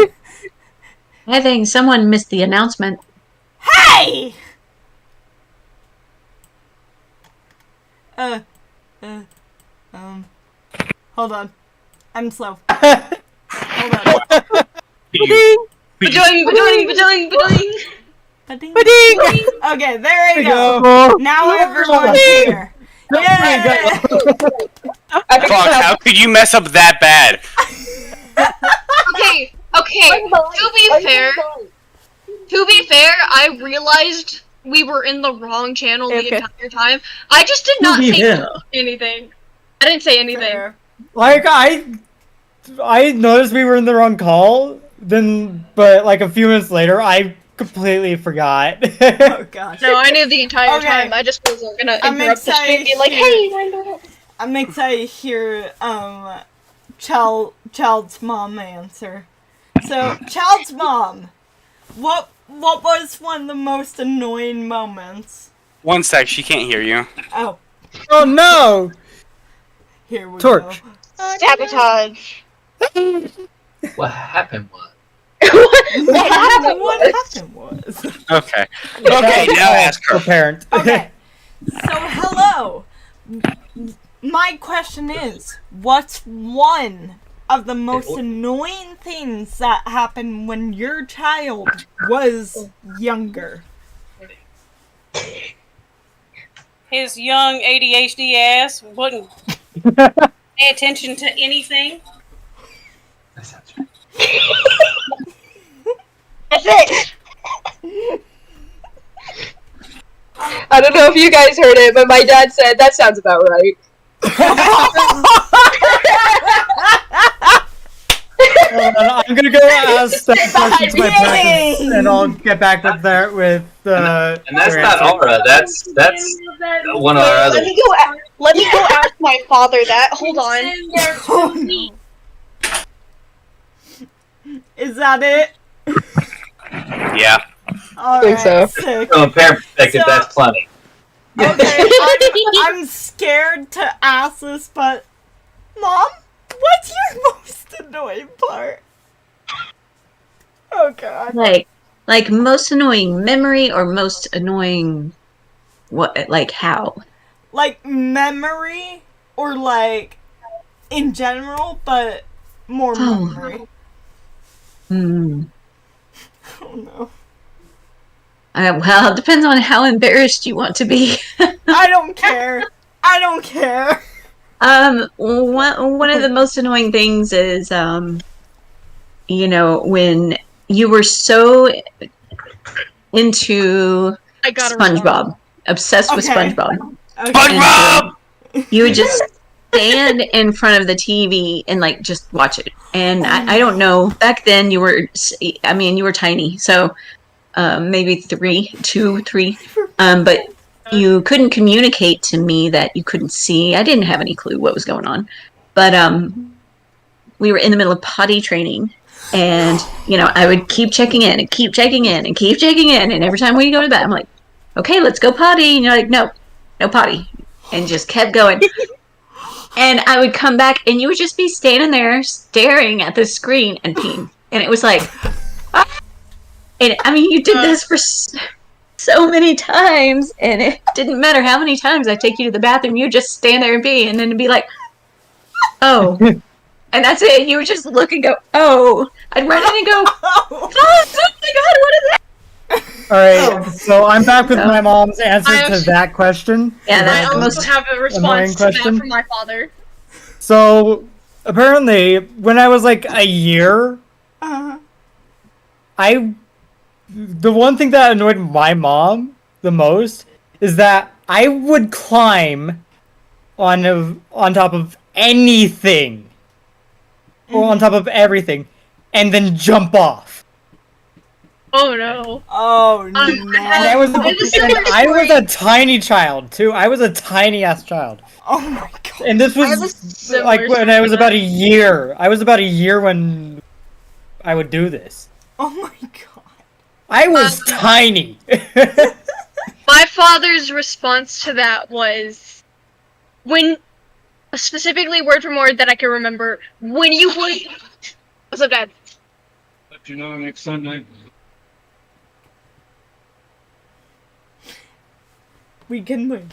I think someone missed the announcement. Hey! Hold on. I'm slow. Hold on. Okay, there we go. Now everyone's here. Yeah. Fuck, how could you mess up that bad? Okay. To be fair, I realized we were in the wrong channel the entire time. I just did not say anything. I didn't say anything. Fair. Like, I noticed we were in the wrong call, but like a few minutes later, I completely forgot. Oh gosh. No, I knew the entire Okay. time. I just wasn't gonna I'm interrupt the stream and be like, hey, I'm excited to hear Child's mom answer. So, Child's mom, what was one of the most annoying moments? One sec, she can't hear you. Oh, Oh no! here we Torch. go. sabotage. What happened was. What happened was. Okay. Okay, now ask her. Parent. Okay. So, hello. My question is, what's one of the most annoying things that happened when your child was younger? His young ADHD ass wouldn't pay attention to anything. That sounds right. That's it. I don't know if you guys heard it, but my dad said that sounds about right. I'm gonna go ask that question to my parents, and I'll get back with And that's not Aura. That's one of our other. Let me go ask my father that. Hold on. Is that it? Yeah. Alright, so. sick. From a parent perspective, So- that's plenty. Okay, I'm scared to ask this, but Mom, what's your most annoying part? Oh god. Like most annoying memory or most annoying what? Like how? Like memory or like in general, but more Oh. memory. Hmm. Oh no. Well, it depends on how embarrassed you want to be. I don't care. I don't care. One of the most annoying things is, you know, when you were so into I got SpongeBob, obsessed with Okay. SpongeBob. Okay. SpongeBob! You would just stand in front of the TV and like just watch it. And I don't know. Back then, you were tiny, so maybe 2, 3. But you couldn't communicate to me that you couldn't see. I didn't have any clue what was going on. But we were in the middle of potty training. And, you know, I would keep checking in and keep checking in and keep checking in. And every time we go to bed, I'm like, okay, let's go potty. And you're like, no potty. And just kept going. And I would come back and you would just be standing there staring at the screen and peeing. And it was like, ah. And I mean, you did this for so many times. And it didn't matter how many times I take you to the bathroom. You would just stand there and pee. And then it'd be like, oh. And that's it. You would just look and go, oh. I'd run in and go, oh my god, what is that? Alright, so I'm back with my mom's answer to that question. Yeah, that's I the also most have a annoying response to question. that from my father. So, apparently, when I was like a year, the one thing that annoyed my mom the most is that I would climb on top of anything, or on top of everything, and then jump off. Oh no. Oh no. And I was a tiny child too. I was a tiny ass child. Oh my god. And this was like when I was about a year. I was about a year when I would do this. Oh my god. I was tiny. My father's response to that was, when, specifically word for word that I can remember, when you would. What's up, Dad? Let you know next Sunday. We can win.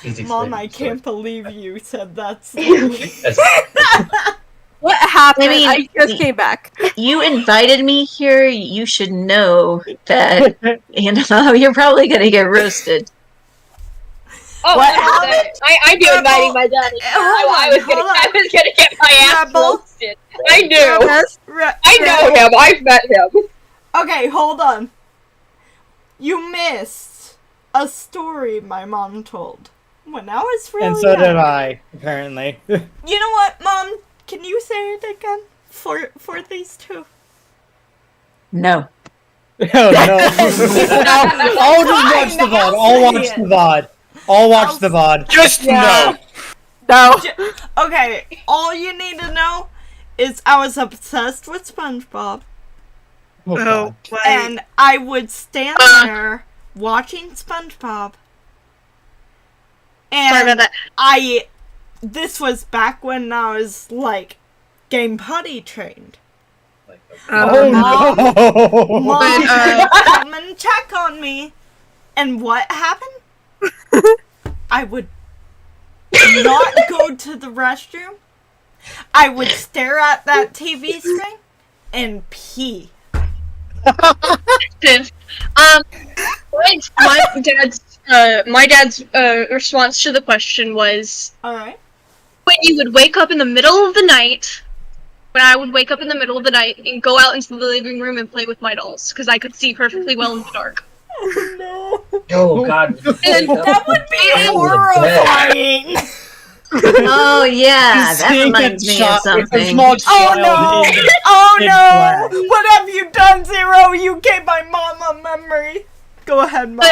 He's Mom, excited, I sorry. can't believe you said that. What happened? I mean, I just came back. You invited me here. You should know that you're probably gonna get roasted. Oh, What 100%. I do Rebel- inviting my dad. I was gonna get my ass Rebel- roasted. I knew. Re- I know him. I've met him. Okay, hold on. You missed a story my mom told when I was really And so young. did I, apparently. You know what, Mom? Can you say it again for these two? No. Oh no. I'll just watch the VOD. I'll watch the VOD. I'll watch the VOD. Just no. No. Okay, all you need to know is I was obsessed with SpongeBob, Oh, God. and I would stand there watching SpongeBob. Sorry about And that. this was back when I was like game potty trained. Oh no. Mom would come and check on me, and what happened? I would not go to the restroom. I would stare at that TV screen and pee. My dad's response to the question was, All right. when you would wake up in the middle of the night, when I would wake up in the middle of the night and go out into the living room and play with my dolls, because I could see perfectly well in the dark. Oh no. Oh God. That would be horrifying. Oh yeah, He's that seeing reminds it me of shot with a something. small Oh child no! in Oh pitch no! black. What have you done, Zero? You gave my mom a memory. Go ahead, Mom.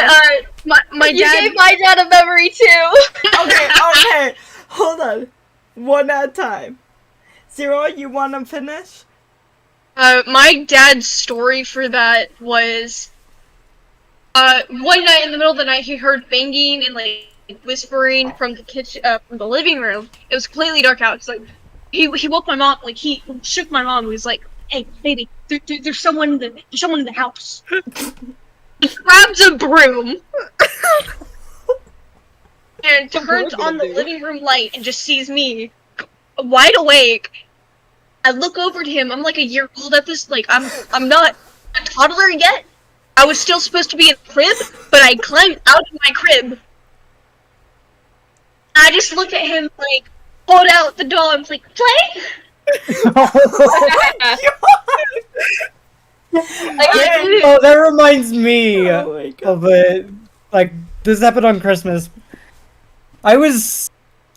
But my You dad. gave my dad a memory too. Okay. Hold on. One at a time. Zero, you want to finish? My dad's story for that was, one night in the middle of the night he heard banging and like whispering from the kitchen, from the living room. It was completely dark out. It's like he woke my mom, like he shook my mom. He was like, "Hey, baby, there's someone in the house." He grabs a broom and turns on the living room light and just sees me wide awake. I look over to him. I'm like a year old at this. Like I'm not a toddler yet. I was still supposed to be in a crib, but I climbed out of my crib. I just look at him like, hold out the doll. I'm like, play. Oh, that reminds me Oh my God. of it. Like, this happened on Christmas. I was,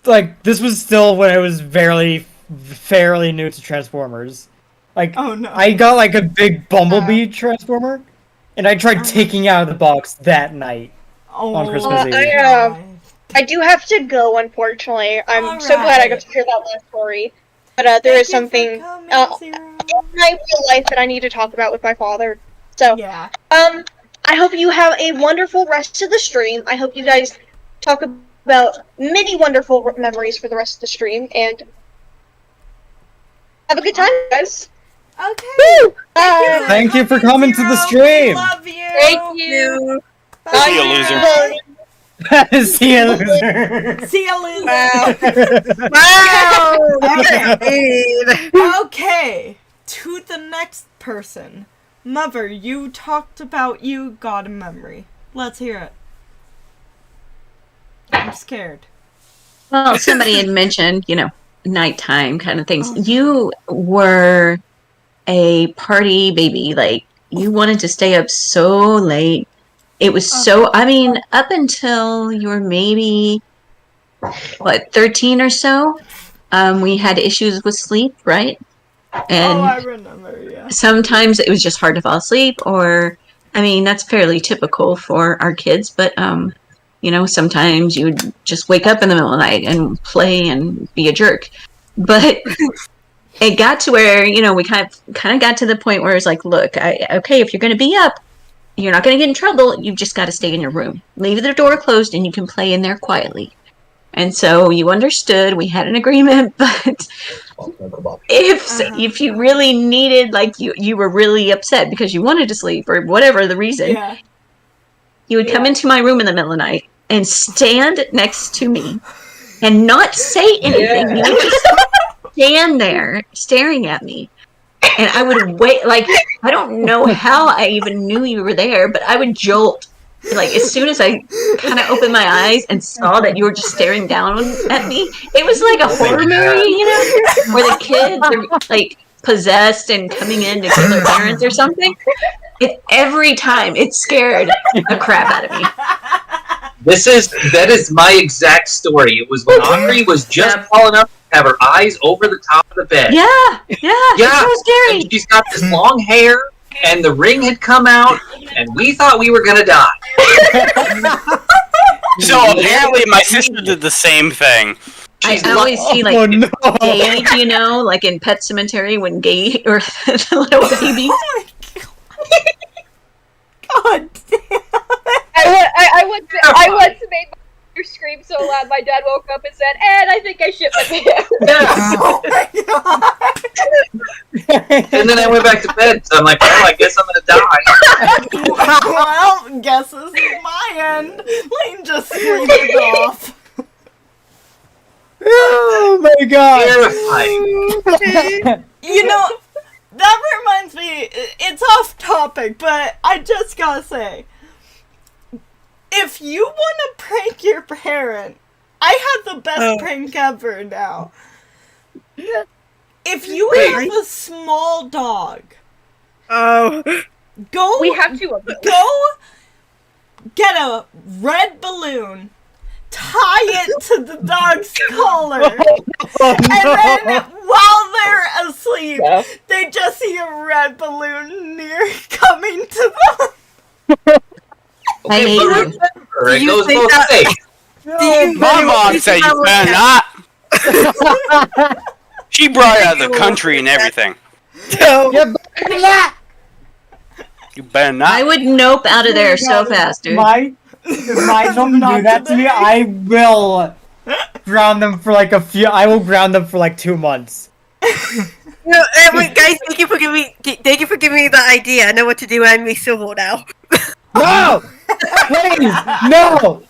like, this was still when I was fairly new to Transformers. Like, Oh no. I got, like, a big Bumblebee Transformer, and I tried taking it out of the box that night. on Christmas Eve. I do have to go, unfortunately. I'm so glad I got to hear that last story. But there is something in my real life that I need to talk about with my father. So, yeah. I hope you have a wonderful rest of the stream. I hope you guys talk about many wonderful memories for the rest of the stream, and have a good time, guys. Okay. Woo! Thank you for coming to the stream. Love you. Thank you. See you, loser. See you, loser. See you, loser. Wow. Okay. To the next person. Mother, you talked about you got a memory. Let's hear it. I'm scared. Well, somebody had mentioned, nighttime kind of things. You were a party baby. Like, you wanted to stay up so late. It was up until you were maybe, 13 or so, we had issues with sleep, right? And Oh, I remember, yeah. sometimes it was just hard to fall asleep, or, I mean, that's fairly typical for our kids, but, you know, sometimes you would just wake up in the middle of the night and play and be a jerk. But it got to where, you know, we kind of got to the point where it's like, look, okay, if you're going to be up, you're not going to get in trouble. You've just got to stay in your room. Leave the door closed and you can play in there quietly. And so you understood, we had an agreement, but if you really needed, like you were really upset because you wanted to sleep or whatever the reason, Yeah. you would come into my room in the middle of the night and stand next to me and not say anything. You would just stand there staring at me. And I would wait, like, I don't know how I even knew you were there, but I would jolt. Like, as soon as I kind of opened my eyes and saw that you were just staring down at me, it was like a horror movie, you know, where the kids are, like, possessed and coming in to kill their parents or something. Every time, it scared the crap out of me. That is my exact story. It was when Audrey was just tall enough to have her eyes over the top of the bed. Yeah, it's so scary. And she's got this long hair, and the ring had come out, and we thought we were gonna die. So apparently my sister did the same thing. I always see, like, Gage, you know, like in Pet Cemetery when Gage, or the little baby. God damn. I once made my sister scream so loud my dad woke up and said, "Ed, I think I shit my pants." And then I went back to bed, so I'm like, well, I guess I'm gonna die. Well, guess this is my end. Lane just screamed off. Oh my god! Terrifying. You know, that reminds me, it's off topic, but I just gotta say, if you want to prank your parent, I had the best prank ever now. If you have a small dog, We have to. go get a red balloon, tie it to the dog's collar, and then while they're asleep, they just see a red balloon coming to them. I hate you. It goes both ways. My mom said you better not. She brought it out of the country and everything. You better not. I would nope out of there so fast, dude. If my children do that to me, I will ground them for like I will ground them for like 2 months. No, wait, guys, thank you for giving me the idea. I know what to do. I'm Miss Silver now. No! Please! No!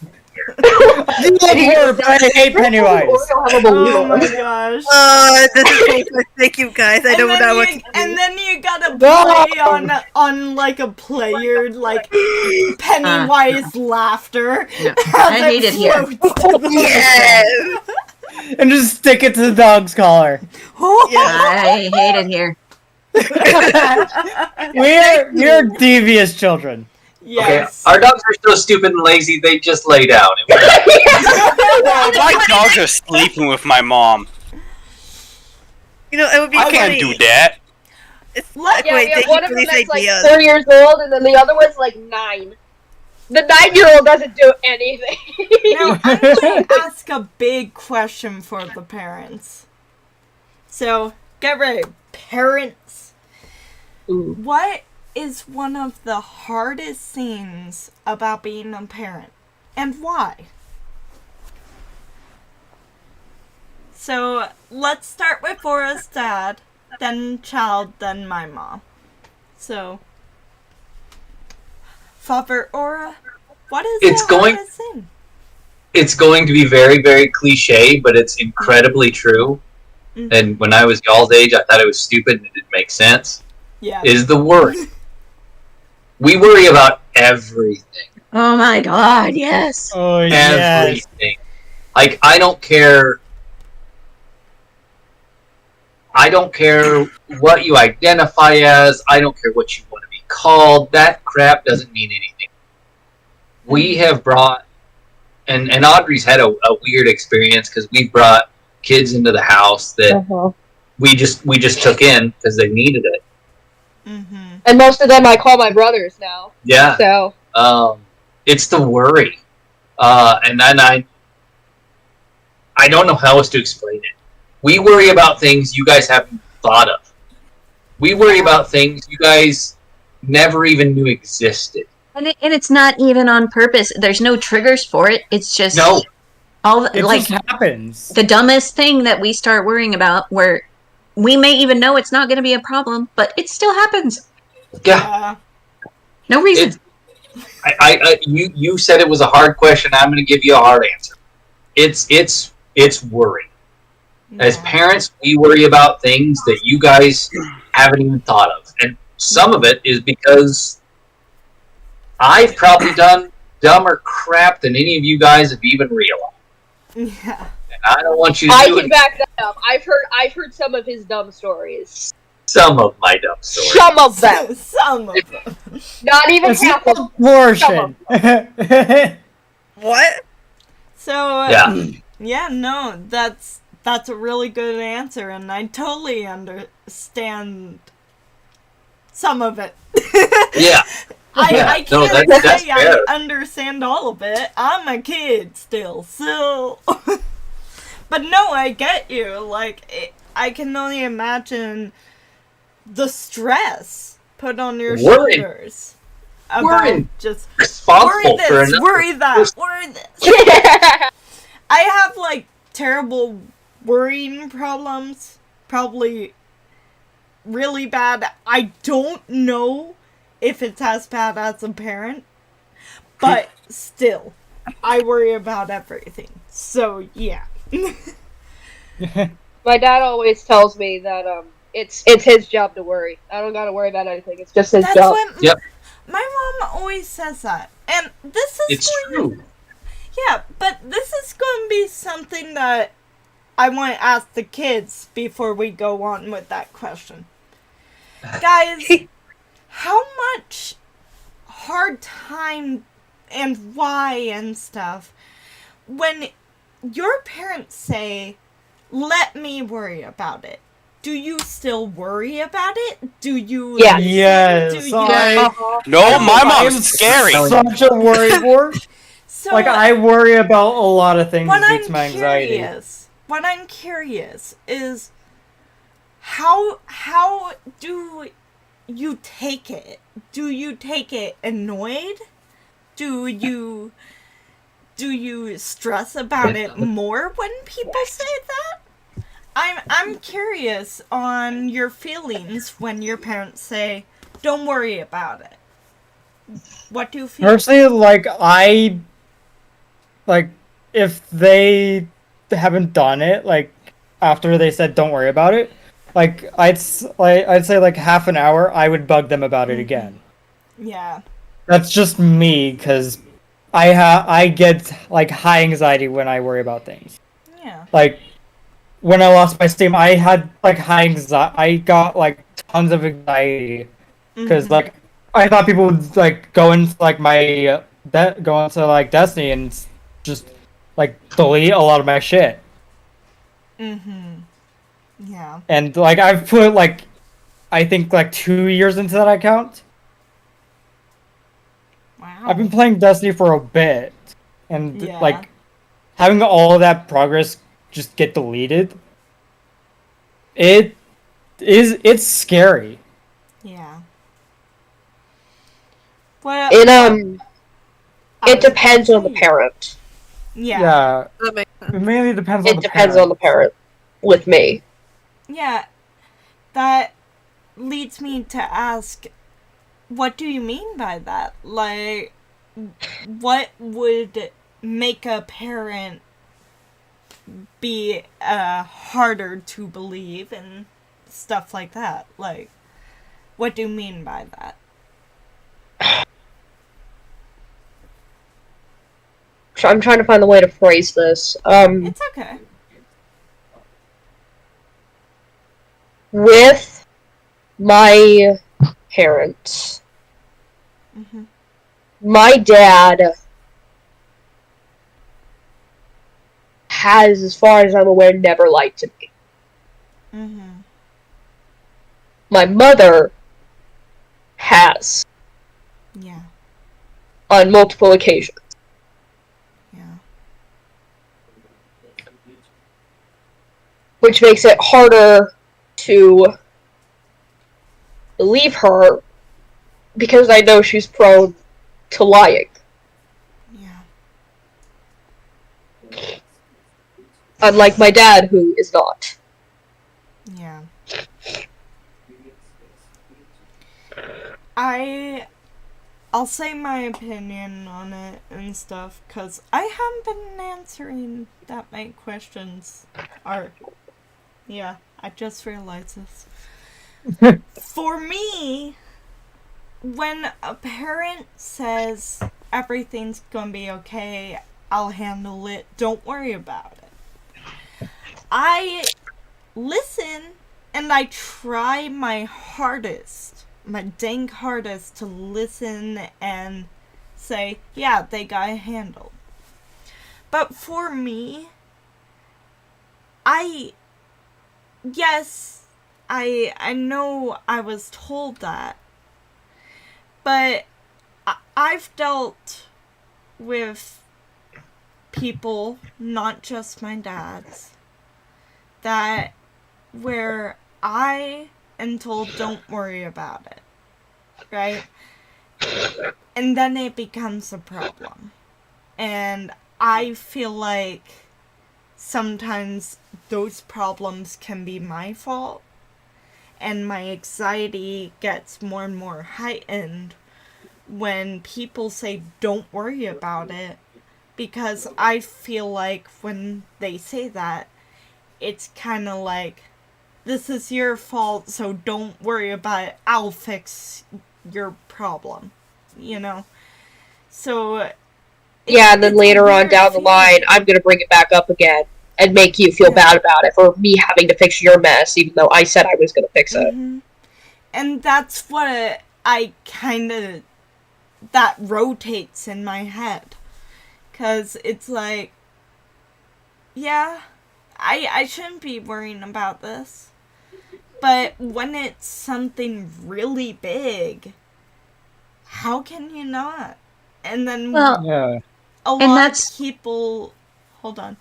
I love her, but I hate Pennywise. Oh my gosh. This is painful. Thank you, guys. I don't know what to do. And then you gotta play on like a player, like Pennywise laughter. I hate it here. Yes. And just stick it to the dog's collar. I hate it here. We're devious children. Yes. Okay. Our dogs are so stupid and lazy, they just lay down. My dogs are sleeping with my mom. You know, it would be I funny. can't do that. Yeah, Wait, we have thank one you of for them these that's like ideas. 4 years old, and then the other one's like 9. The 9-year-old doesn't do anything. Now, I'm going to ask a big question for the parents. So, get ready. Parents, what is one of the hardest things about being a parent? And why? So, let's start with Aura's dad, then Child, then my mom. So, Father Aura, what is It's the going- hardest thing? It's going to be very, very cliche, but it's incredibly true. Mhm. And when I was y'all's age, I thought it was stupid and it didn't make sense. Yeah. Is the worry. We worry about everything. Oh my god, yes. Oh yes. Everything. Like, I don't care what you identify as. I don't care what you want to be called. That crap doesn't mean anything. We have brought, and Audrey's had a weird experience because we brought kids into the house that we just took in because they needed it. Mm-hmm. And most of them I call my brothers now. Yeah. So It's the worry, and then I don't know how else to explain it. We worry about things you guys haven't thought of. We worry about things you guys never even knew existed. And it's not even on purpose. There's no triggers for it. It's just No. It like just happens. the dumbest thing that we start worrying about, where we may even know it's not going to be a problem, but it still happens. Yeah. No reason. You said it was a hard question. I'm going to give you a hard answer. It's worry. As parents, we worry about things that you guys haven't even thought of, and some of it is because I've probably done dumber crap than any of you guys have even realized. Yeah. And I don't want you to I do can it. back that up. I've heard some of his dumb stories. Some of my dumb stories. Some of them. Some of them. Not even It's half not of a portion. What? So Yeah. No, that's a really good answer, and I totally understand some of it. Yeah. I No, can't that's say I fair. understand all of it. I'm a kid still, so. But no, I get you. Like, I can only imagine the stress put on your Worry. shoulders about Worry. just Responsible worry for this, another worry that, person. worry this. I have like terrible worrying problems, probably really bad. I don't know if it's as bad as a parent, but still, I worry about everything. So yeah. My dad always tells me that it's his job to worry. I don't gotta worry about anything. It's just his That's job. what Yep. my mom always says that, and this is It's going true. Yeah, but this is going to be something that I want to ask the kids before we go on with that question. Guys, how much hard time and why and stuff when your parents say, let me worry about it? Do you still worry about it? Do you... Yeah. Yes. Do you- No, my I'm mom's scary. Such a worry wart. So, Like, I worry about a lot of things what that I'm makes my anxiety. curious is how do you take it? Do you take it annoyed? Do you stress about it more when people say that? I'm curious on your feelings when your parents say, "Don't worry about it." What do you feel? Personally, if they haven't done it, like, after they said don't worry about it, like, I'd say, like, half an hour, I would bug them about it again. Yeah. That's just me, because I get, like, high anxiety when I worry about things. Yeah. Like, when I lost my Steam, I had, like, high anxiety, I got, like, tons of anxiety, because, like, I thought people would, like, go into, like, go into, like, Destiny and just, like, delete a lot of my shit. Yeah. And, like, I've put, like, I think, like, 2 years into that account. Wow. I've been playing Destiny for a bit. And, Yeah. like, having all of that progress just get deleted, it's scary. Yeah. What? It depends on the parent. Yeah. Yeah. That makes sense. It mainly depends on It the depends parent. on the parent. With me. Yeah. That leads me to ask, what do you mean by that? Like, what would make a parent be harder to believe and stuff like that? Like, what do you mean by that? I'm trying to find the way to phrase this. It's okay. With my parents, my dad has, as far as I'm aware, never lied to me. my mother has Yeah. on multiple occasions. Yeah. Which makes it harder to believe her because I know she's prone to lying. Yeah. Unlike my dad, who is not. Yeah. I'll say my opinion on it and stuff, because I haven't been answering that many questions. Yeah, I just realized this. For me, when a parent says everything's gonna be okay, I'll handle it, don't worry about it, I listen and I try my hardest, my dang hardest, to listen and say, yeah, they got it handled. But for me, I know I was told that, but I've dealt with people, not just my dad's, that where I am told don't worry about it, right? And then it becomes a problem. And I feel like sometimes those problems can be my fault, and my anxiety gets more and more heightened when people say don't worry about it, because I feel like when they say that, it's kind of like, this is your fault, so don't worry about it, I'll fix your problem, you know? So Yeah, and then later on down the line, I'm gonna bring it back up again and make you feel bad about it for me having to fix your mess, even though I said I was gonna fix it. Mm-hmm. And that's what I kind of, that rotates in my head. 'Cause it's like, yeah, I shouldn't be worrying about this. But when it's something really big, how can you not? And then Well, a and lot of people, hold on.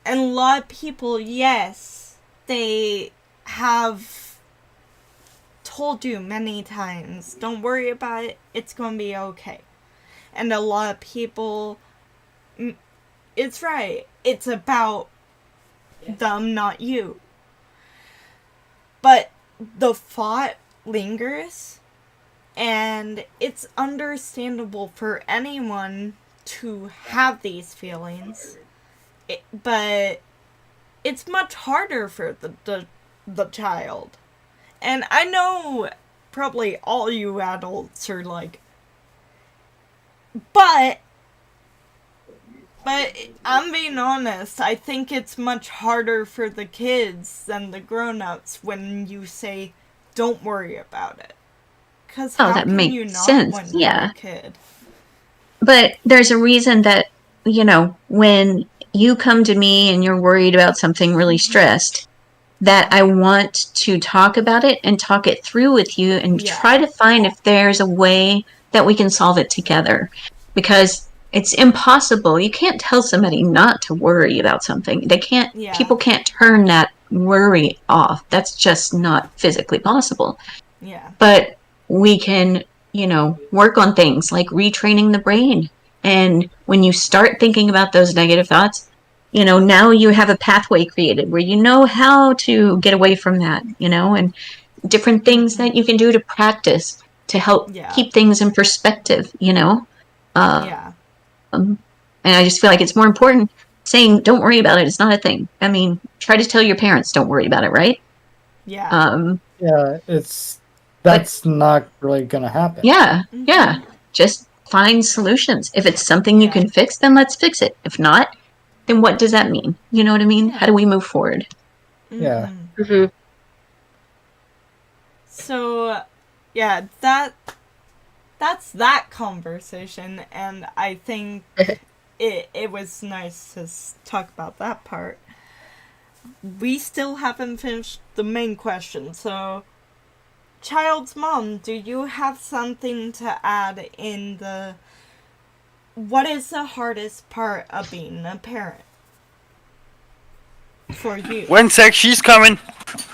And a lot of people, yes, they have told you many times, don't worry about it, it's gonna be okay. And a lot of people, it's right, it's about them, not you. But the thought lingers, and it's understandable for anyone to have these feelings, but it's much harder for the child. And I know probably all you adults are like, but I'm being honest, I think it's much harder for the kids than the grown-ups when you say, don't worry about it. Because how that can makes you not sense. when you're Yeah. a kid? But there's a reason that, when you come to me and you're worried about something really stressed, that I want to talk about it and talk it through with you and try to find if there's a way that we can solve it together. Because it's impossible. You can't tell somebody not to worry about something. People can't turn that worry off. That's just not physically possible. Yeah. But we can, work on things like retraining the brain. And when you start thinking about those negative thoughts, now you have a pathway created where you know how to get away from that, and different things that you can do to practice to help keep things in perspective, and I just feel like it's more important saying, don't worry about it. It's not a thing. I mean, try to tell your parents, don't worry about it, right? Yeah. Yeah, that's not really gonna happen. Yeah, yeah. Just find solutions. If it's something you can fix, then let's fix it. If not, then what does that mean? You know what I mean? How do we move forward? Yeah. Mm-hmm. So, yeah, that's that conversation, and I think it was nice to talk about that part. We still haven't finished the main question, so Child's mom, do you have something to add in the... What is the hardest part of being a parent? For you. One sec, she's coming.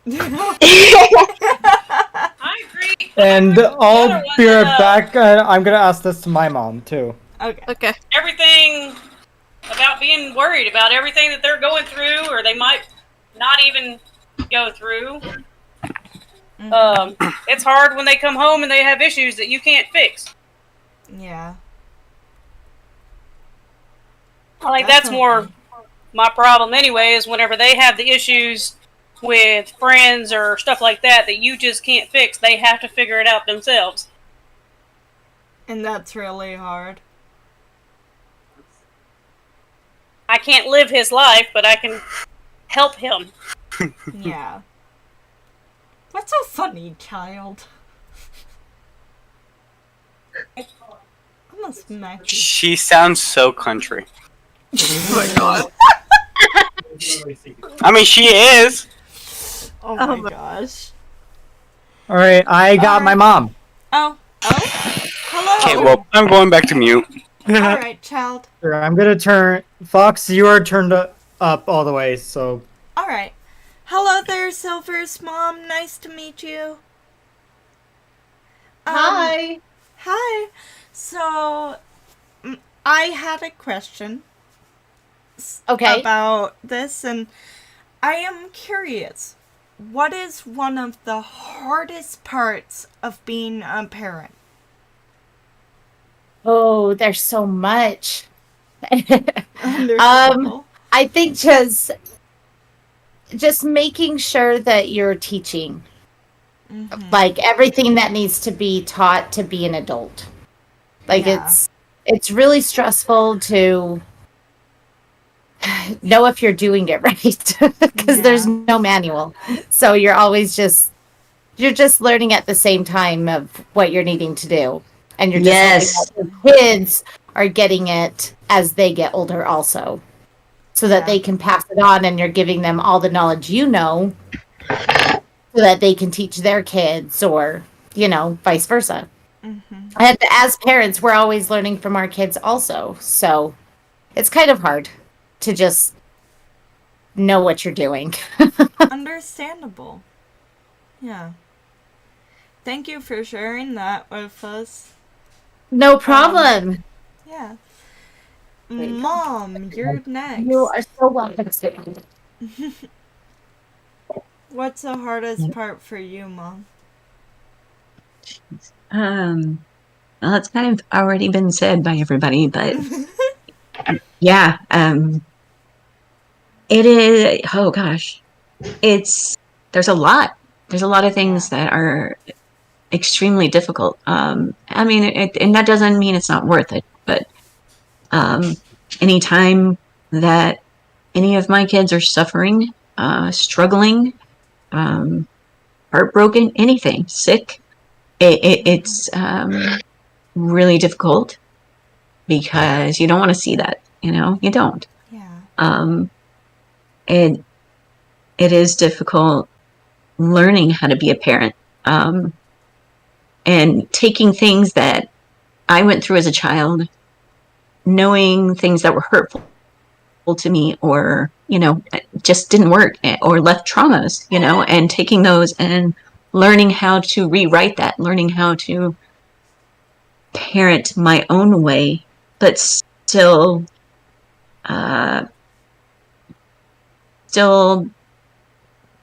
I agree. And I'll other one be right that, back. I'm gonna ask this to my mom too. Okay. Okay. Everything about being worried about everything that they're going through, or they might not even go through. It's hard when they come home and they have issues that you can't fix. Yeah. Like that's more my problem anyway, is whenever they have the issues with friends or stuff like that that you just can't fix, they have to figure it out themselves. And that's really hard. I can't live his life, but I can help him. Yeah. What's so funny, child? I'm gonna smack you. She sounds so country. Oh my god. I mean, she is. Oh my gosh. All right, I got my mom. Oh. Hello. Okay, well, I'm going back to mute. Alright, child. Sure, I'm gonna turn. Fox, you are turned up all the way, so. Alright. Hello there, Silver's mom. Nice to meet you. Hi. Hi. So, I had a question. Okay. About this, and I am curious. What is one of the hardest parts of being a parent? Oh, there's so much. Understandable. I think just making sure that you're teaching, like everything that needs to be taught to be an adult. Like Yeah. it's really stressful to know if you're doing it right because there's no manual. So you're always just learning at the same time of what you're needing to do. And you're just hoping that your kids are getting it as they get older also. So that they can pass it on and you're giving them all the knowledge you know so that they can teach their kids or, vice versa. And as parents, we're always learning from our kids also. So it's kind of hard to just know what you're doing. Understandable. Yeah. Thank you for sharing that with us. No problem. Yeah. Mom, you're next. You are so welcome. What's the hardest part for you, Mom? Well, it's kind of already been said by everybody, but yeah, it is. Oh gosh, there's a lot. There's a lot of things that are extremely difficult. I mean, and that doesn't mean it's not worth it, but anytime that any of my kids are suffering, struggling, heartbroken, anything, sick, it's really difficult because you don't want to see that, you don't. Yeah. It is difficult learning how to be a parent, and taking things that I went through as a child, knowing things that were hurtful to me or, just didn't work or left traumas, and taking those and learning how to rewrite that, learning how to parent my own way, but still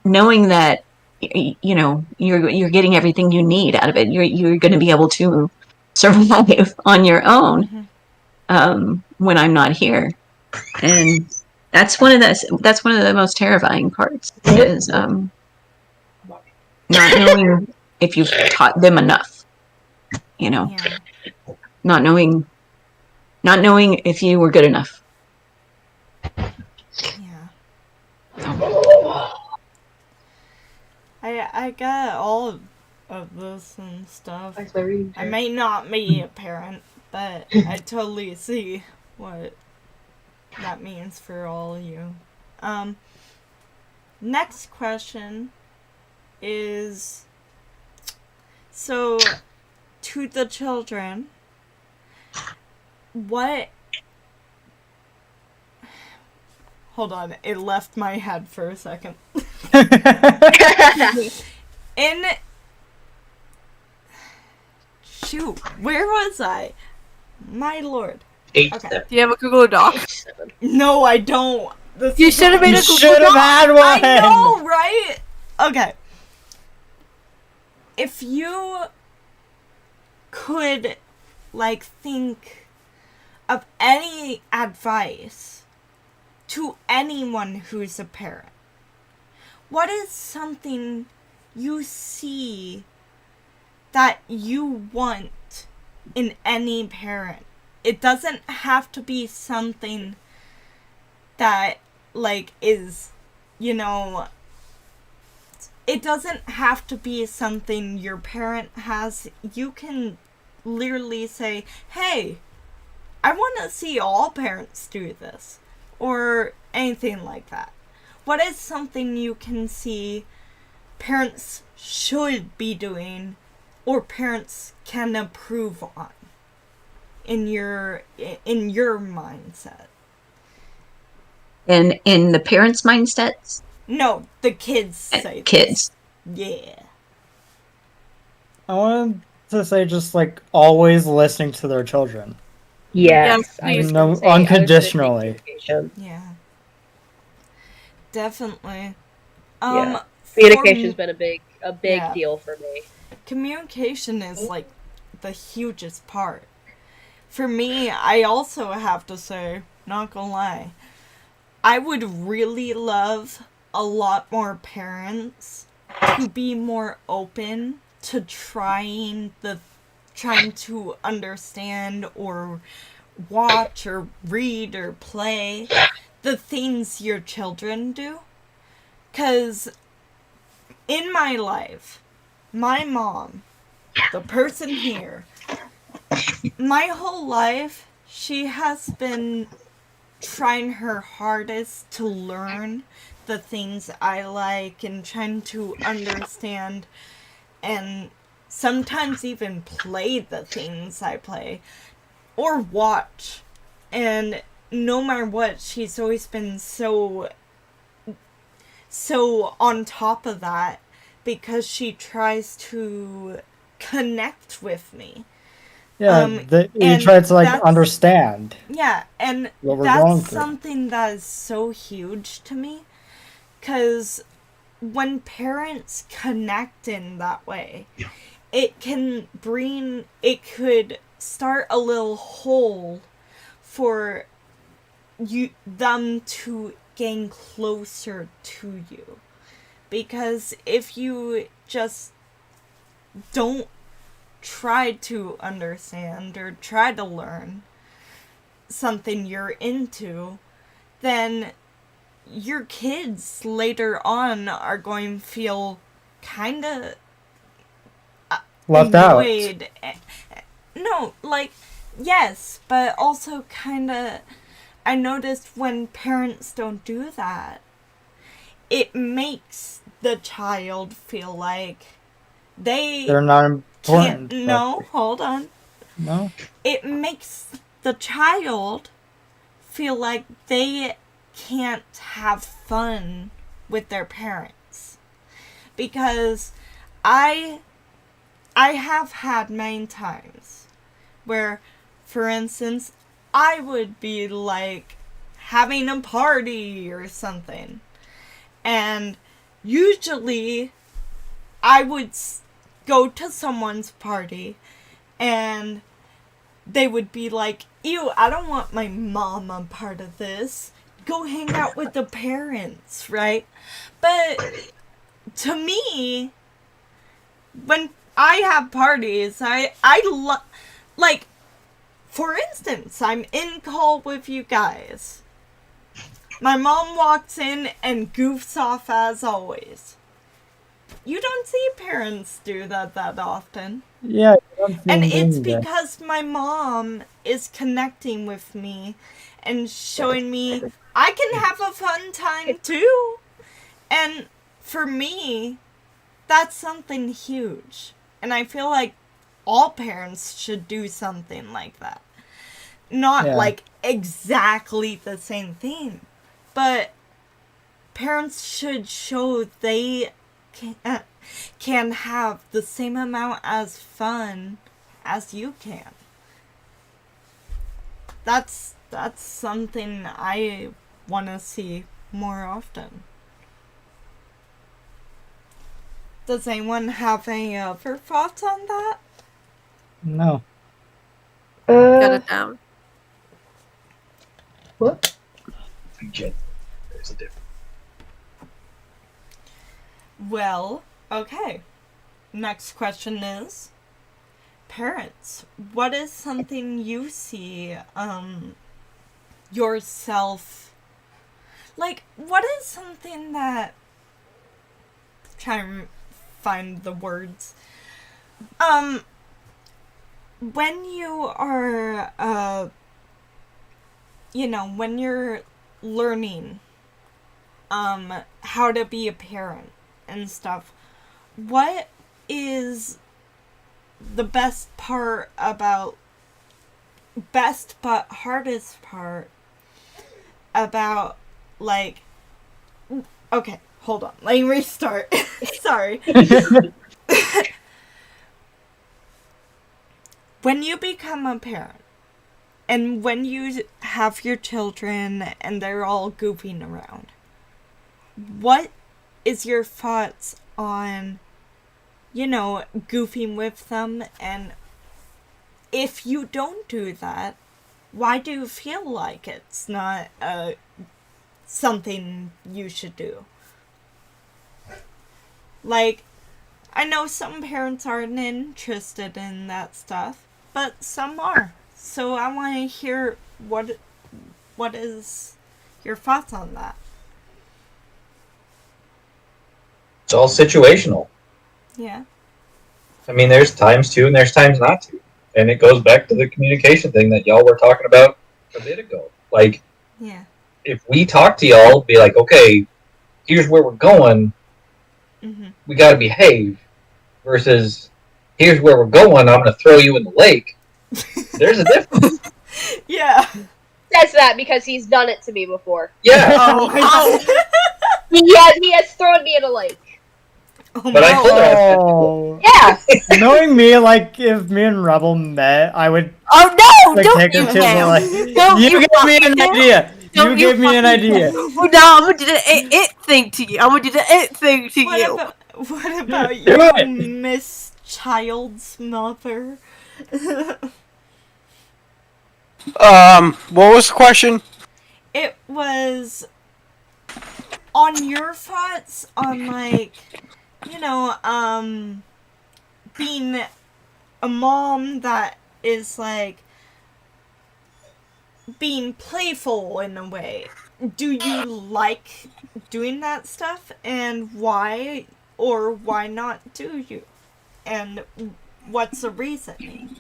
knowing that you're getting everything you need out of it. You're going to be able to survive on your own when I'm not here, and that's one of the most terrifying parts is not knowing if you've taught them enough. Not knowing if you were good enough. I got all of this and stuff. I may not be a parent, but I totally see what that means for all of you. Next question is, So, to the children, what... Hold on, it left my head for a second. Shoot, where was I? My lord. Okay. Do you have a Google Doc? No, I don't. You should have made a Google should have Doc. had one. I know, right? Okay. If you could, like, think of any advice to anyone who's a parent, what is something you see that you want in any parent? It doesn't have to be something that, like, is, you know, it doesn't have to be something your parent has. You can literally say, hey, I want to see all parents do this, or anything like that. What is something you can see parents should be doing, or parents can improve on in your mindset? In the parents' mindsets? No, the kids say kids. This. Yeah. I wanted to say just like always listening to their children. Yes, I was No, unconditionally. Yeah. Definitely. Yeah. Communication's been a big yeah. deal for me. Communication is like the hugest part. For me, I also have to say, not gonna lie, I would really love a lot more parents to be more open to trying to understand or watch or read or play the things your children do. 'Cause in my life, my mom, the person here, my whole life, she has been trying her hardest to learn the things I like and trying to understand and sometimes even play the things I play or watch. And no matter what, she's always been so on top of that because she tries to connect with me. Yeah, you try to like understand. Yeah, and what we're going that's through. something that is so huge to me. Because when parents connect in that way, it could start a little hole for them to gain closer to you. Because if you just don't try to understand or try to learn something you're into, then your kids later on are going to feel kind of left annoyed. No, like, yes, but also kind of, I noticed when parents don't do that, it makes the child feel like they're not important. No, hold on. No? It makes the child feel like they can't have fun with their parents. Because I have had many times where, for instance, I would be like having a party or something. And usually I would go to someone's party and they would be like, ew, I don't want my mom a part of this. Go hang out with the parents, right? But to me, when I have parties, like, for instance, I'm in call with you guys. My mom walks in and goofs off as always. You don't see parents do that often. Yeah. you don't see And them it's doing that. because my mom is connecting with me and showing me I can have a fun time too. And for me, that's something huge. And I feel like all parents should do something like that. Not Yeah. like exactly the same thing, but parents should show they can have the same amount as fun as you can. That's something I want to see more often. Does anyone have any other thoughts on that? No. Got it down. What? There's a difference. Well, okay. Next question is, parents, what is something you see yourself, like, what is something that, trying to find the words, when you are when you're learning how to be a parent and stuff, what is the best but hardest part about, like, okay, hold on, let me restart. Sorry. When you become a parent, and when you have your children and they're all goofing around, what is your thoughts on, goofing with them? And if you don't do that, why do you feel like it's not something you should do? Like, I know some parents aren't interested in that stuff, but some are. So I want to hear what is your thoughts on that? It's all situational. Yeah. I mean, there's times to and there's times not to. And it goes back to the communication thing that y'all were talking about a bit ago. Like, Yeah. if we talk to y'all, be like, okay, here's where we're going, we got to behave, versus here's where we're going, I'm going to throw you in the lake. There's a difference. Yeah. Says that because he's done it to me before. Yeah. Oh my God. He has thrown me in a lake. But I told her. Oh. Yeah. Knowing me, like, if me and Rebel met, I would. Oh no! Like, Don't take her you to the him. lake. Don't You you gave me an fucking idea. Don't You gave me an fucking- idea. Oh, no, I'm gonna do the it thing to you. I'm gonna do the it thing to you. What about Do you, it. Miss Child's mother? What was the question? It was on your thoughts on, like, being a mom that is, like, being playful in a way. Do you like doing that stuff, and why or why not do you? And what's the reasoning?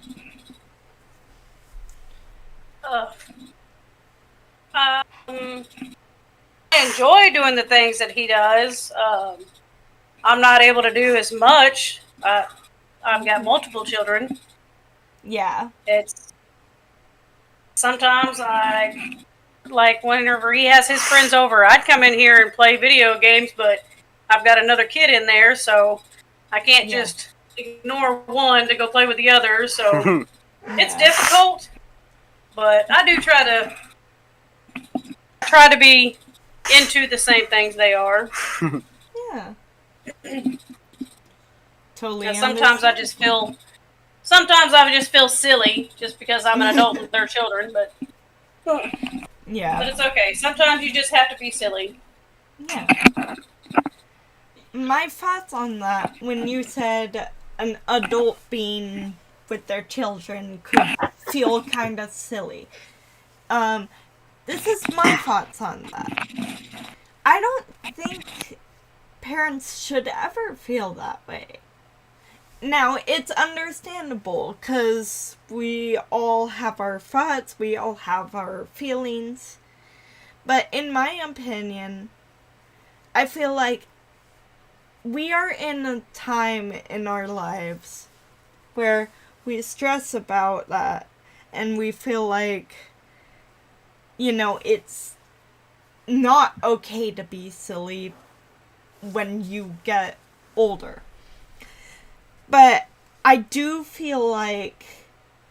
I enjoy doing the things that he does. I'm not able to do as much. I've got multiple children. Yeah. It's sometimes like whenever he has his friends over, I'd come in here and play video games, but I've got another kid in there, so I can't just ignore one to go play with the other. So it's difficult, but I do try to be into the same things they are. Yeah. Totally. And sometimes I just feel silly just because I'm an adult with their children, but yeah. But it's okay. Sometimes you just have to be silly. Yeah. My thoughts on that, when you said an adult being with their children could feel kind of silly. This is my thoughts on that. I don't think parents should ever feel that way. Now, it's understandable, because we all have our thoughts, we all have our feelings. But in my opinion, I feel like we are in a time in our lives where we stress about that and we feel like, you know, it's not okay to be silly when you get older. But I do feel like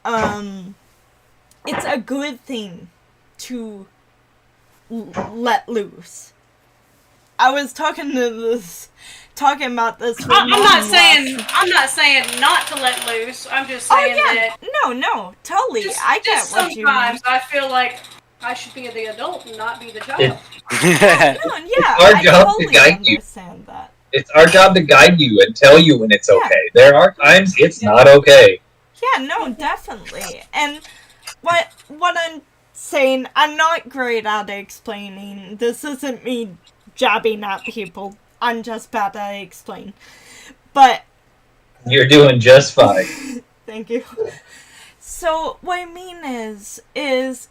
it's a good thing to let loose. I was talking about this with I'm Mom not saying last- not to let loose. I'm just saying that No, totally. just, I get just what you mean. sometimes I feel like I should be the adult and not be the child. Yeah, our I job totally to guide you. understand that. It's our job to guide you and tell you when it's okay. There are times it's not okay. Yeah, no, definitely. And what I'm saying, I'm not great at explaining. This isn't me jabbing at people. I'm just bad at explain. But You're doing just fine. thank you. So what I mean is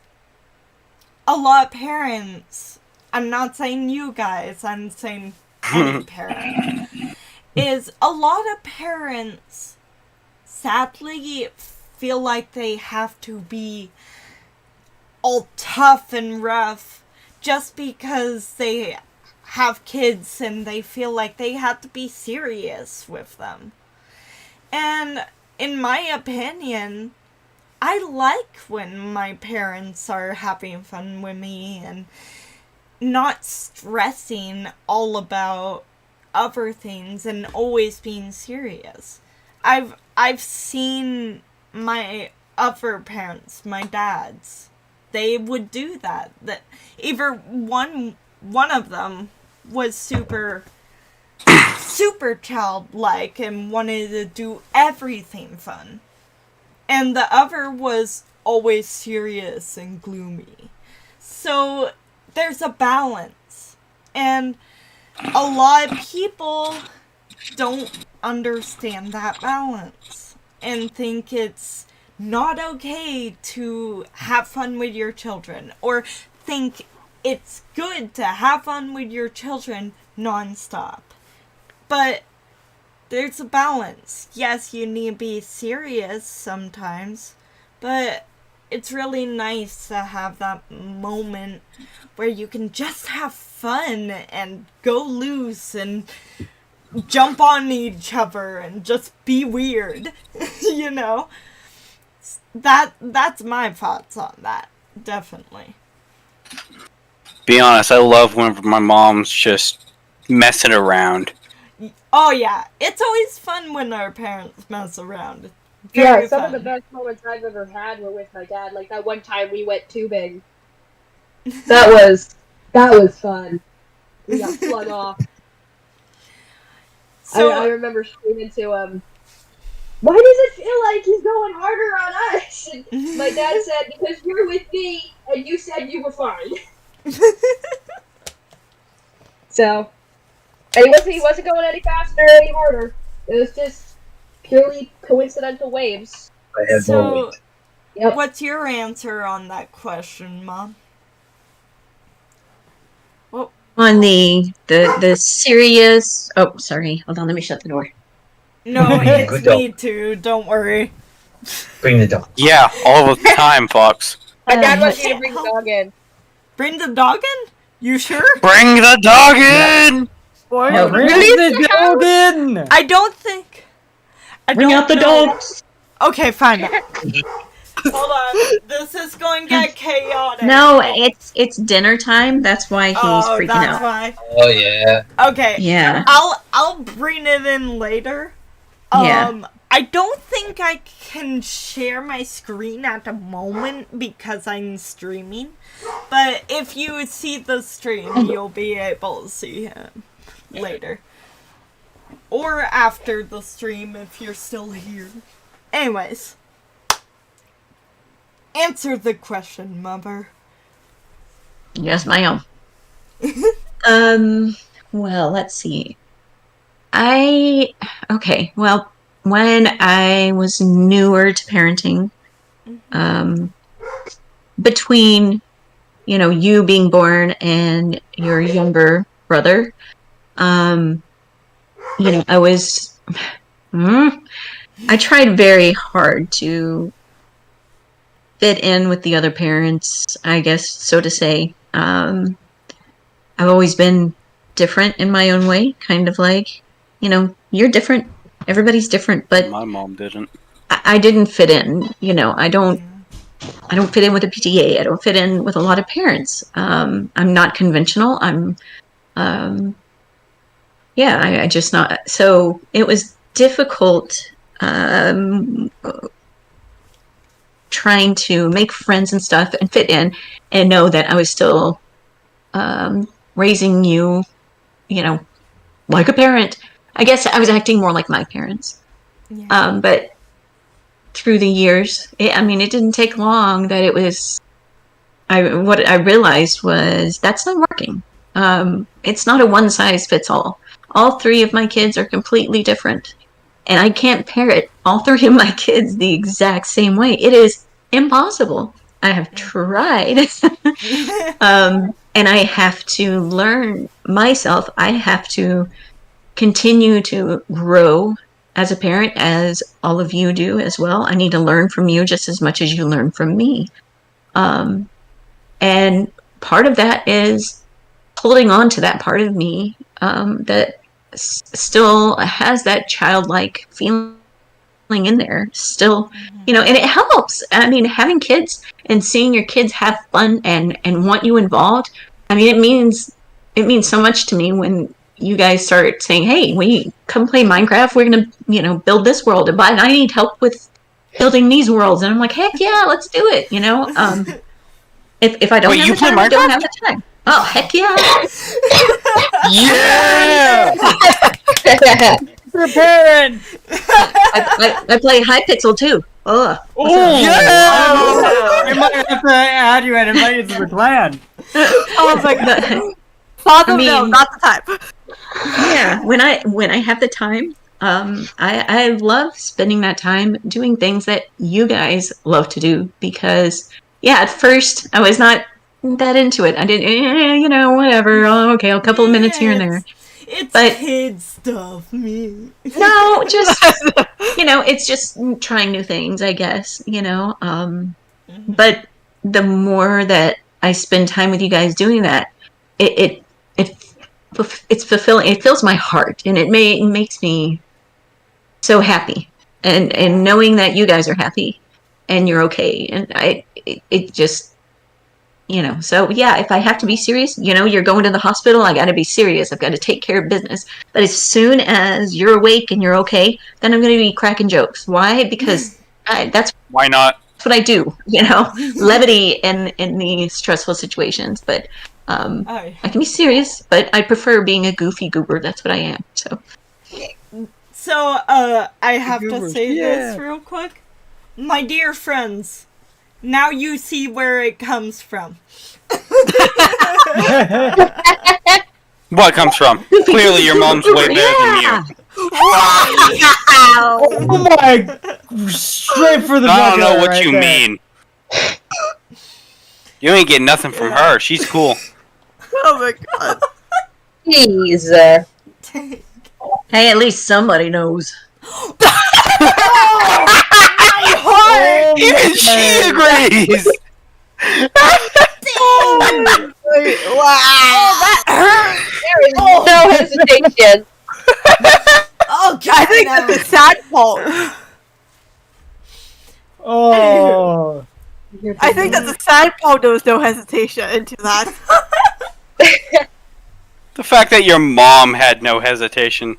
a lot of parents, I'm not saying you guys, I'm saying any parent, is a lot of parents sadly feel like they have to be all tough and rough just because they have kids and they feel like they have to be serious with them. And in my opinion, I like when my parents are having fun with me and not stressing all about other things and always being serious. I've seen my other parents, my dad's, they would do that. That either one of them was super childlike and wanted to do everything fun. And the other was always serious and gloomy. So there's a balance. And a lot of people don't understand that balance and think it's not okay to have fun with your children, or think it's good to have fun with your children nonstop. But there's a balance. Yes, you need to be serious sometimes, but it's really nice to have that moment where you can just have fun and go loose and jump on each other and just be weird, you know? That's my thoughts on that, definitely. Be honest, I love when my mom's just messing around. Oh yeah, it's always fun when our parents mess around. Yeah, some of the best moments I've ever had were with my dad. Like that one time we went tubing. That was fun. We got flung off. So, I remember screaming to him, "Why does it feel like he's going harder on us?" And my dad said, "Because you're with me, and you said you were fine." So, and he wasn't going any faster or any harder. It was just purely coincidental waves. I had So, Yep. what's your answer on that question, Mom? On the serious. Oh, sorry. Hold on. Let me shut the door. No, it's Good me too. Don't worry. Bring the dog. Yeah, all the time, Fox. My dad wants Okay. you to bring the dog in. Bring the dog in? You sure? Bring the dog in! No, Bring the dog in! I don't think. Bring out the dogs. Okay, fine. Hold on. This is going to get chaotic. No, it's dinner time. That's why he's Oh, freaking that's out. why. Oh yeah. Okay. Yeah. I'll bring it in later. Yeah. I don't think I can share my screen at the moment because I'm streaming. But if you see the stream, you'll be able to see him later. Or after the stream if you're still here. Anyways. Answer the question, Mother. Yes, ma'am. Well, let's see. Okay, well, when I was newer to parenting, between, you being born and your younger brother, you know, I tried very hard to fit in with the other parents, I guess, so to say. I've always been different in my own way, kind of like, you know, you're different, everybody's different, but My mom didn't. I didn't fit in, you know, I don't fit in with the PTA, I don't fit in with a lot of parents. I'm not conventional, I just not, so it was difficult, trying to make friends and stuff and fit in and know that I was still raising you, you know, like a parent. I guess I was acting more like my parents. Yeah. But through the years, it didn't take long that it was. What I realized was that's not working. It's not a one size fits all. All three of my kids are completely different, and I can't parent all three of my kids the exact same way. It is impossible. I have tried. And I have to learn myself. I have to continue to grow as a parent, as all of you do as well. I need to learn from you just as much as you learn from me. And part of that is holding on to that part of me that still has that childlike feeling in there still, you know, and it helps. I mean, having kids and seeing your kids have fun and want you involved, I mean, it means so much to me when you guys start saying, hey, we come play Minecraft, we're gonna, you know, build this world, but I need help with building these worlds, and I'm like, heck yeah, let's do it, you know. If I don't have the time, I don't have the time. Oh, heck yeah. Yeah! Preparing! I play Hypixel too. Ugh. Oh, yeah! I might have to add you and invite you to the clan. I was like, Father, no, not the time. Yeah, when I have the time, I love spending that time doing things that you guys love to do, because yeah, at first I was not that into it. I didn't, you know, whatever. Oh, okay, a couple of minutes here and there. It's But kid stuff, me. no, just you know, it's just trying new things, I guess, you know. But the more that I spend time with you guys doing that, it's fulfilling. It fills my heart, and it makes me so happy, and knowing that you guys are happy and you're okay, and it just, you know. So yeah, if I have to be serious, you know, you're going to the hospital, I got to be serious. I've got to take care of business. But as soon as you're awake and you're okay, then I'm going to be cracking jokes. Why? Because that's why not. That's what I do, you know, levity in these stressful situations. But I can be serious, but I prefer being a goofy goober. That's what I am. So I have to say this real quick. My dear friends, now you see where it comes from. What comes from? Clearly your mom's way better than you. Wow! Oh my! Straight for the I don't know jugular what right you there. mean. You ain't getting nothing from her. She's cool. Oh my god. Jeez. hey, at least somebody knows. Even she agrees. Wow. That hurt. There is no hesitation. Okay, I think that's the sad part. Oh. I think that's the sad part. There was no hesitation into that. The fact that your mom had no hesitation.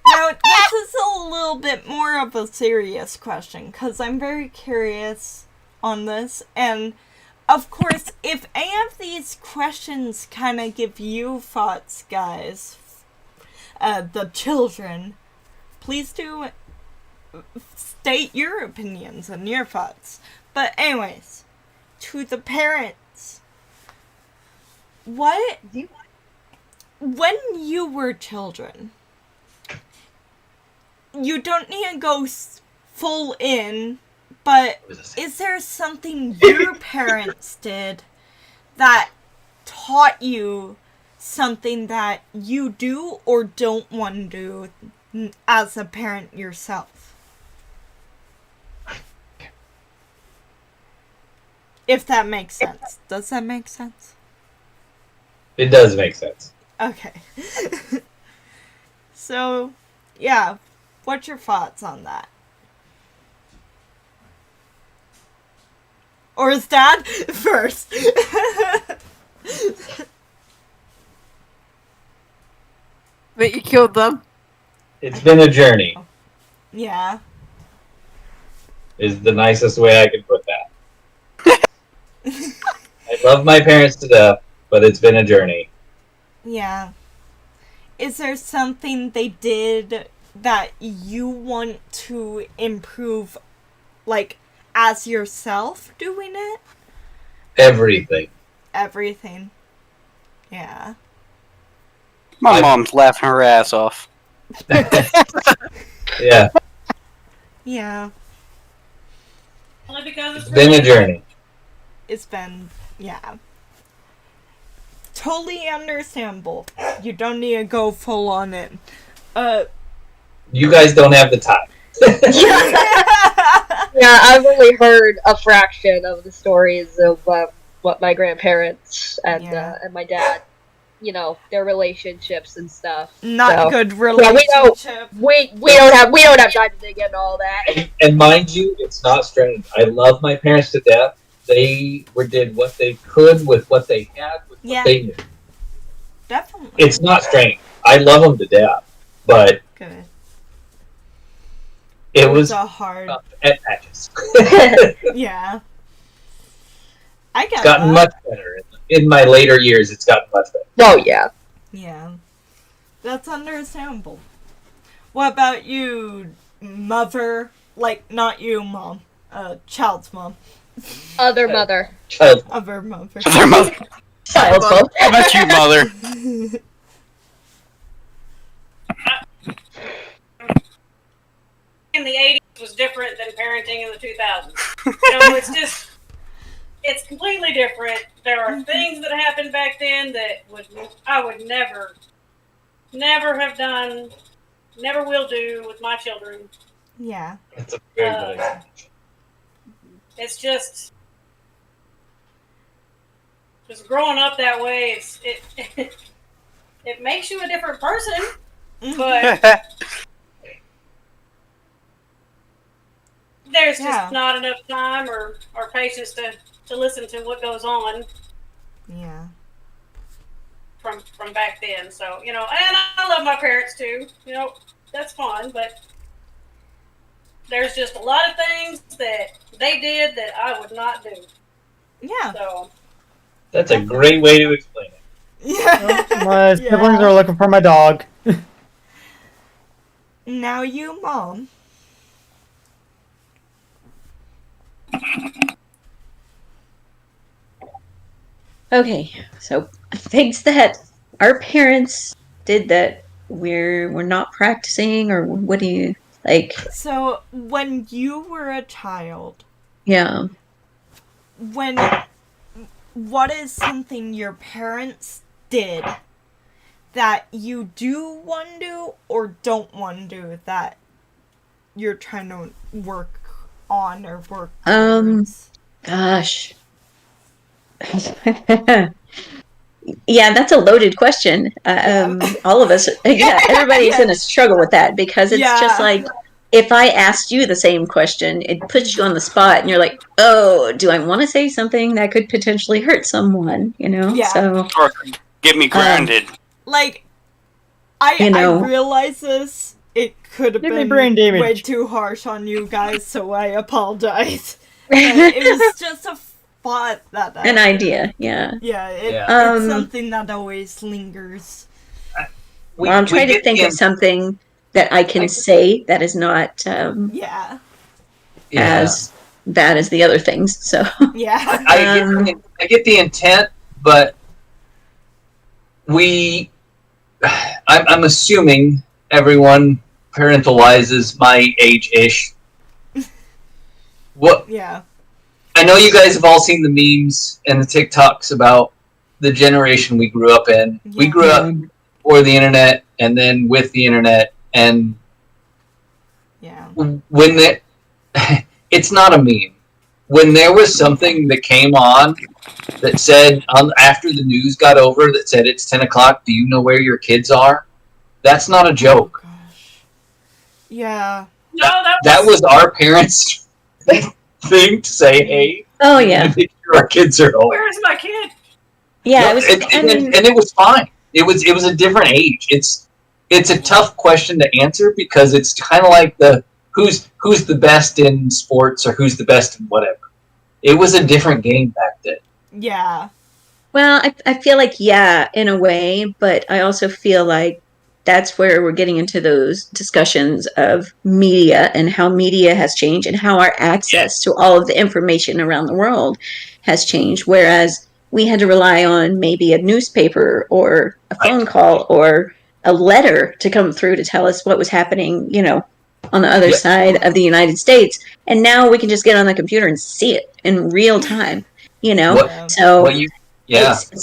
Now, this is a little bit more of a serious question, because I'm very curious on this, and of course, if any of these questions kind of give you thoughts, guys, the children, please do state your opinions and your thoughts. But anyways, to the parents, when you were children, you don't need to go full in, but is there something your parents did that taught you something that you do or don't want to do as a parent yourself? If that makes sense. Does that make sense? It does make sense. Okay. So, yeah. What's your thoughts on that? Or is Dad first? But you killed them. It's been a journey, Yeah. is the nicest way I can put that. I love my parents to death, but it's been a journey. Yeah. Is there something they did that you want to improve, like, as yourself doing it? Everything. Everything. Yeah. My mom's laughing her ass off. Yeah, Yeah. Only because it's been a journey. It's been, yeah. Totally understandable. You don't need to go full on in. You guys don't have the time. Yeah, I've only heard a fraction of the stories of what my grandparents and my dad, their relationships and stuff. Not good Yeah, relationship. we don't have time to dig into all that. And mind you, it's not strange. I love my parents to death. They did what they could with what they had, with what they knew. Definitely. It's not strange. I love them to death, but Good. it was a hard at patches. Yeah. I get It's gotten that. much better. In my later years, it's gotten much better. Oh, yeah. Yeah. That's understandable. What about you, mother? Like, not you, mom. Child's mom. Other mother. Child. Other mother. Other mother. Child's mom. How about you, mother? In the 80s was different than parenting in the 2000s. It's completely different. There are things that happened back then that I would never have done, never will do with my children. Yeah. That's a very good example. It's just growing up that way. It makes you a different person, but there's just not enough time or patience to listen to what goes on. Yeah. From back then. So, and I love my parents too. That's fun, but there's just a lot of things that they did that I would not do. Yeah. So That's a great way to explain it. Yeah. My siblings are looking for my dog. Now you, mom. Okay, so things that our parents did that we're not practicing, or what do you like? So, when you were a child, Yeah. what is something your parents did that you do want to do or don't want to do that you're trying to work on or work Gosh. Yeah, that's a loaded question. All of us, everybody's in a struggle with that, because it's just like, if I asked you the same question, it puts you on the spot, and you're like, oh, do I want to say something that could potentially hurt someone? So Or get me grounded. Like, I realize this. It could have Give me been brain damage. way too harsh on you guys, so I apologize. It was just a thought that an idea, yeah. Yeah, it's something that always lingers. Well, I'm trying to think of something that I can say that is not Yeah. as bad as the other things. So Yeah. I get the intent, but I'm assuming everyone parentalizes my age-ish. What? Yeah. I know you guys have all seen the memes and the TikToks about the generation we grew up in. We grew up before the internet and then with the internet, and when it's not a meme. When there was something that came on that said, after the news got over, that said it's 10 o'clock, do you know where your kids are? That's not a joke. Yeah. No, That was our parents' thing to say, hey. Oh, yeah. Make sure our kids are home. Where's my kid? Yeah, No, it was. and it was fine. It was a different age. It's a tough question to answer because it's kind of like the who's the best in sports or who's the best in whatever. It was a different game back then. Yeah. Well, I feel like, yeah, in a way, but I also feel like that's where we're getting into those discussions of media and how media has changed and how our access to all of the information around the world has changed. Whereas we had to rely on maybe a newspaper or a phone call or a letter to come through to tell us what was happening, on the other side of the United States. And now we can just get on the computer and see it in real time, It's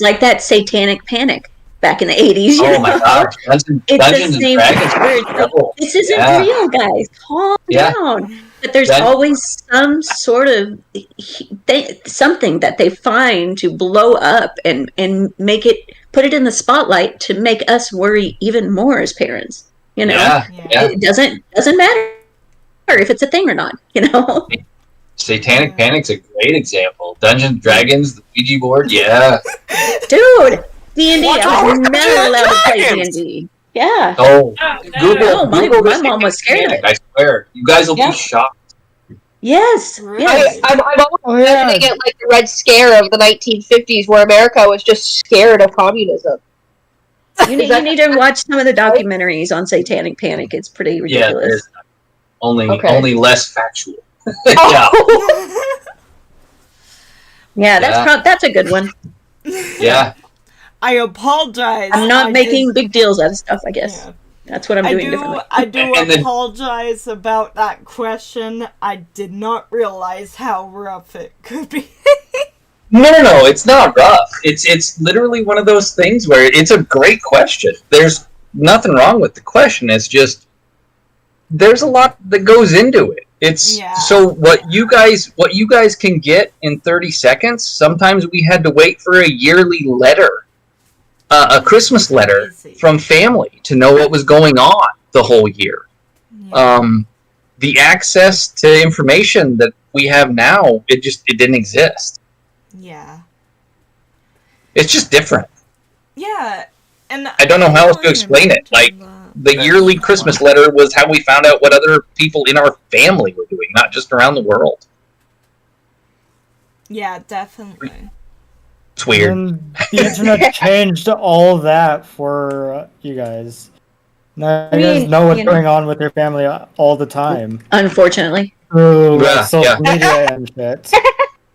like that satanic panic back in the 80s. Oh my gosh. Dungeons and Dragons. This isn't real, guys. Calm down. But there's always some sort of something that they find to blow up and put it in the spotlight to make us worry even more as parents. It doesn't matter if it's a thing or not. Satanic Panic's a great example. Dungeons and Dragons, the Ouija board, yeah. Dude, D&D. I was never allowed to play D&D. Yeah. Oh, Google my mom was scared of it. I swear, you guys will be shocked. Yes. I'm always imagining it like the Red Scare of the 1950s, where America was just scared of communism. You need to watch some of the documentaries on Satanic Panic. It's pretty ridiculous. Yeah, only less factual. Yeah, that's a good one. Yeah. I apologize. I'm not making big deals out of stuff, I guess. Yeah. That's what I'm doing differently. I do apologize about that question. I did not realize how rough it could be. No, it's not rough. It's literally one of those things where it's a great question. There's nothing wrong with the question. It's just there's a lot that goes into it. So what you guys can get in 30 seconds, sometimes we had to wait for a yearly letter. A Christmas letter from family to know what was going on the whole year. The access to information that we have now, it didn't exist. Yeah. It's just different. Yeah, and I don't know how else to explain it. Like, the yearly Christmas letter was how we found out what other people in our family were doing, not just around the world. Yeah, definitely. It's weird. And the internet changed all of that for you guys. Now you guys know what's going on with your family all the time. Unfortunately. Through social media and shit.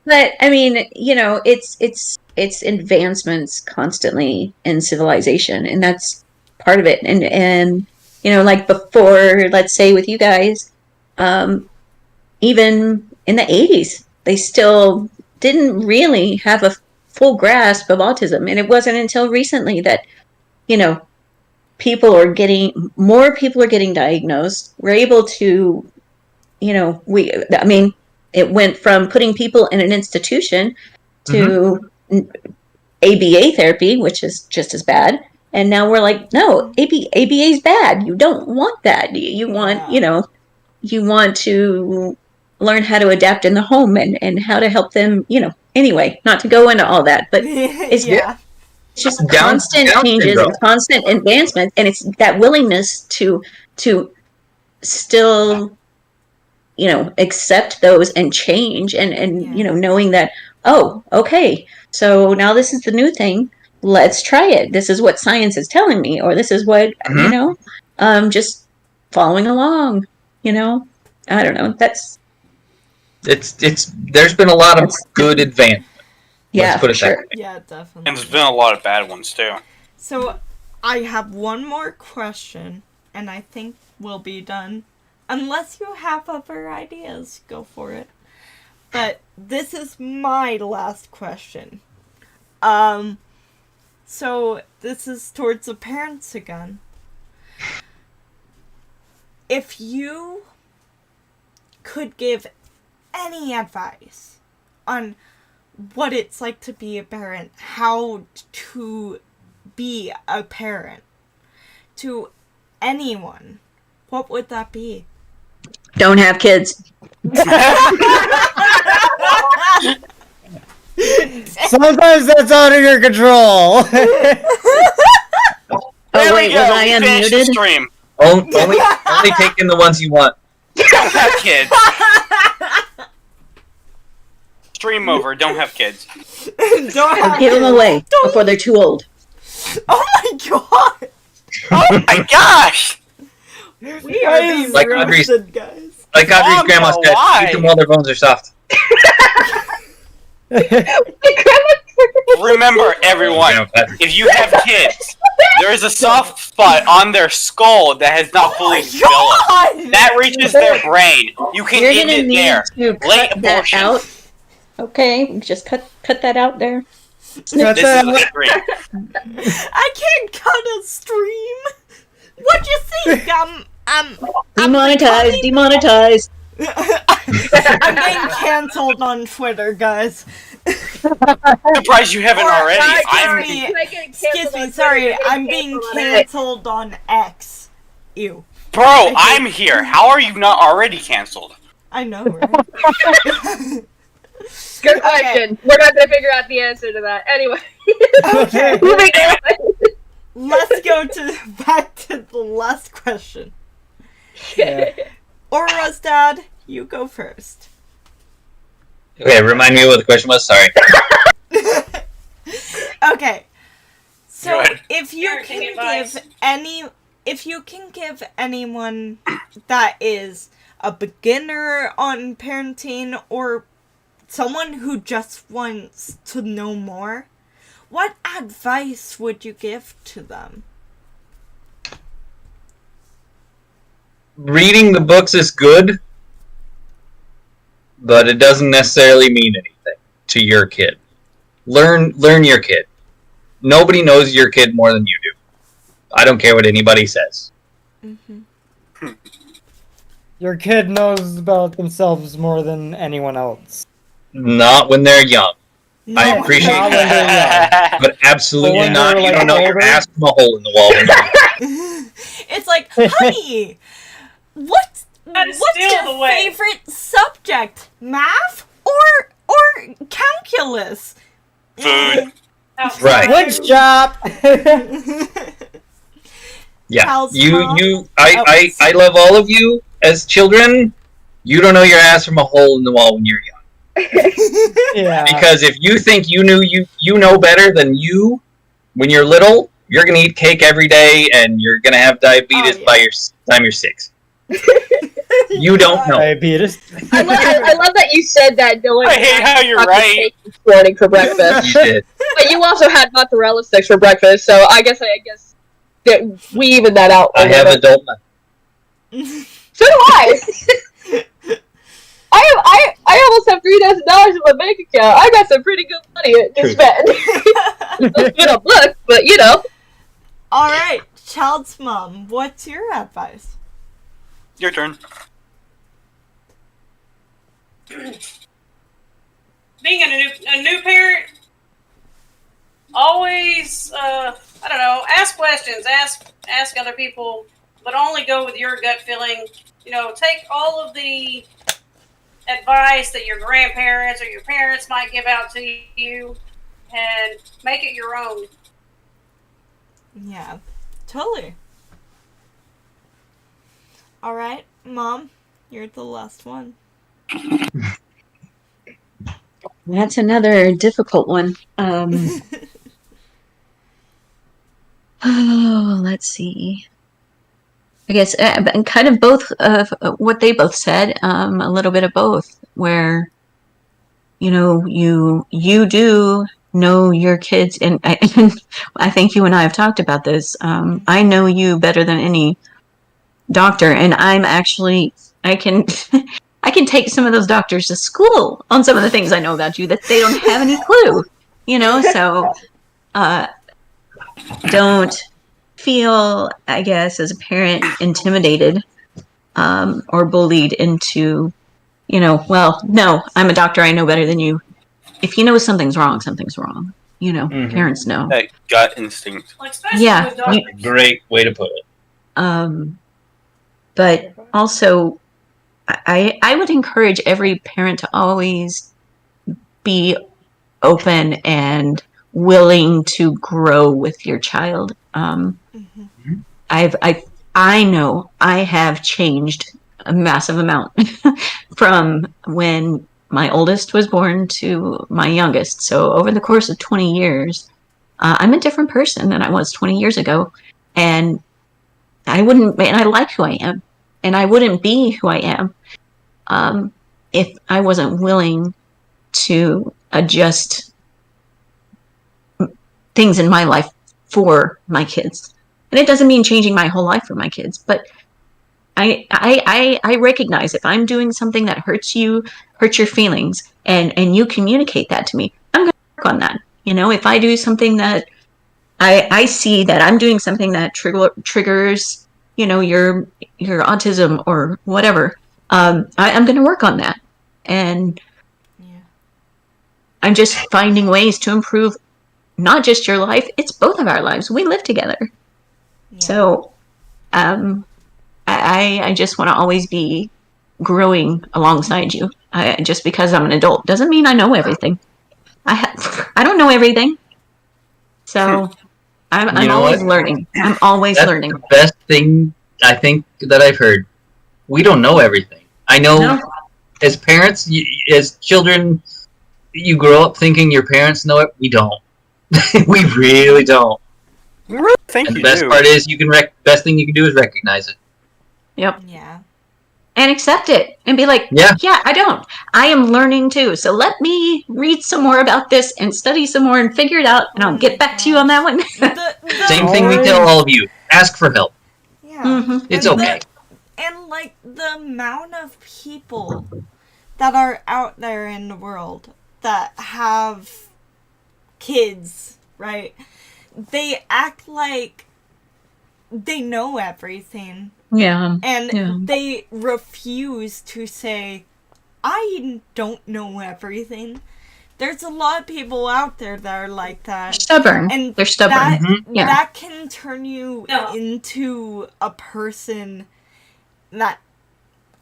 But I mean, it's advancements constantly in civilization, and that's part of it. And like before, let's say with you guys, even in the 80s, they still didn't really have a full grasp of autism, and it wasn't until recently that more people are getting diagnosed. We're able to it went from putting people in an institution to ABA therapy, which is just as bad, and now we're like, no, ABA is bad. You don't want that. You want you want to learn how to adapt in the home and how to help them, anyway, not to go into all that, but it's just constant changes and constant advancement, and it's that willingness to still accept those and change and knowing that, oh, okay, so now this is the new thing, let's try it, this is what science is telling me, or this is what just following along, I don't know, that's there's been a lot of good advancement. Let's put it that way. Yeah, definitely. And there's been a lot of bad ones too. So I have one more question, and I think we'll be done. Unless you have other ideas, go for it. But this is my last question. So this is towards the parents again. If you could give any advice on what it's like to be a parent, how to be a parent to anyone, what would that be? Don't have kids. Sometimes that's out of your control. Oh wait, was I Finish the unmuted? stream. Only taking the ones you want. Don't have kids. Stream over. Don't have kids. Don't have Give them kids. away before they're too old. Oh my god! Oh my gosh! We are being Like Audrey's- roasted, guys. Like Audrey's Mom, grandma said, why? eat them while their bones are soft. Remember, everyone, if you have kids, there is a soft spot on their skull that has not fully developed. God! That reaches their brain. You can You're end gonna it need there. to Late cut that abortion. out. Okay, just cut that out there. This is a stream. I can't cut a stream. What you think? I'm Demonetized, demonetized. I'm getting cancelled on Twitter, guys. Surprised you haven't already. Sorry, excuse me, sorry, I'm being cancelled on X. Ew. Bro, I'm here. How are you not already canceled? I know, right? Good question. We're not gonna figure out the answer to that. Anyway. Okay. Moving on. Let's go back to the last question. Yeah. Aura's dad, you go first. Okay, remind me what the question was. Sorry. Okay. So Go ahead. if you Parenting can advice. give anyone that is a beginner on parenting or someone who just wants to know more, what advice would you give to them? Reading the books is good, but it doesn't necessarily mean anything to your kid. Learn your kid. Nobody knows your kid more than you do. I don't care what anybody says. Mm-hmm. Your kid knows about themselves more than anyone else. Not when they're young. No, I appreciate Not when they're that, but absolutely When not. they're, You like, don't know your older? ass from a hole in the wall. When you're It's like, honey, what's That is what's still your the way. favorite subject? Math or calculus? Food. Right. Wood shop. Yeah, How's you, mom? I love all of you as children. You don't know your ass from a hole in the wall when you're young. Yeah. Because if you think you know better than you when you're little, you're gonna eat cake every day and you're gonna have diabetes by your time you're 6. You don't know. Diabetes. I love that you said that, Dylan. I hate how you're Chocolate right. cake this morning for breakfast. You did. But you also had mozzarella sticks for breakfast, so I guess that we even that out. I have adult money. So do I. I almost have $3,000 in my bank account. I got some pretty good money to spend. It's been a book, but you know. All right, child's mom, what's your advice? Your turn. Being a new parent, always I don't know, ask questions, ask other people, but only go with your gut feeling. You know, take all of the advice that your grandparents or your parents might give out to you and make it your own. Yeah, totally. All right, mom, you're the last one. That's another difficult one. Oh, let's see. I guess kind of both of what they both said. A little bit of both, where you know you do know your kids, and I think you and I have talked about this. I know you better than any doctor, and I'm actually I can take some of those doctors to school on some of the things I know about you that they don't have any clue, you know. So don't feel, I guess, as a parent, intimidated or bullied into, well, no, I'm a doctor, I know better than you. If you know something's wrong, something's wrong. Parents know. That gut instinct. Well, especially Yeah. with doctors. Great way to put it. But also, I would encourage every parent to always be open and willing to grow with your child. I know I have changed a massive amount from when my oldest was born to my youngest. So over the course of 20 years, I'm a different person than I was 20 years ago. And I like who I am. And I wouldn't be who I am if I wasn't willing to adjust things in my life for my kids. And it doesn't mean changing my whole life for my kids, but I recognize if I'm doing something that hurts your feelings, and you communicate that to me, I'm going to work on that. If I do something that I see that I'm doing something that triggers, your autism or whatever, I'm going to work on that. And I'm just finding ways to improve not just your life, it's both of our lives. We live together. Yeah. So I just want to always be growing alongside you. Just because I'm an adult doesn't mean I know everything. I don't know everything. So I'm always learning. I'm always learning. The best thing I think that I've heard. We don't know everything. I know as parents, as children, you grow up thinking your parents know it. We don't. We really don't. We really think and the you best do. part is best thing you can do is recognize it. Yep. Yeah. And accept it and be like, yeah, I don't. I am learning too. So let me read some more about this and study some more and figure it out, and I'll get back to you on that one. Same thing we tell all of you. Ask for help. Yeah. Mm-hmm. It's okay. And like the amount of people that are out there in the world that have kids, right? They act like they know everything. Yeah. And they refuse to say, I don't know everything. There's a lot of people out there that are like that. Stubborn. And they're stubborn. That can turn you into a person that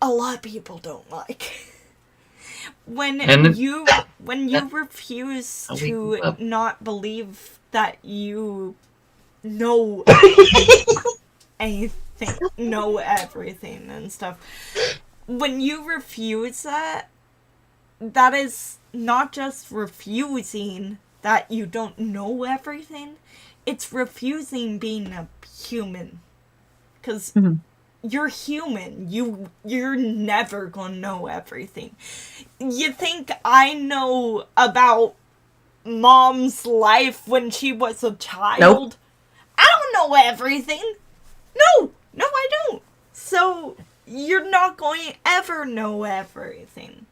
a lot of people don't like. When you refuse to not believe that you know anything, know everything and stuff, when you refuse that is not just refusing that you don't know everything, it's refusing being a human. Because you're human. You're never gonna know everything. You think I know about Mom's life when she was a child? Nope. I don't know everything. No, I don't. So you're not going to ever know everything.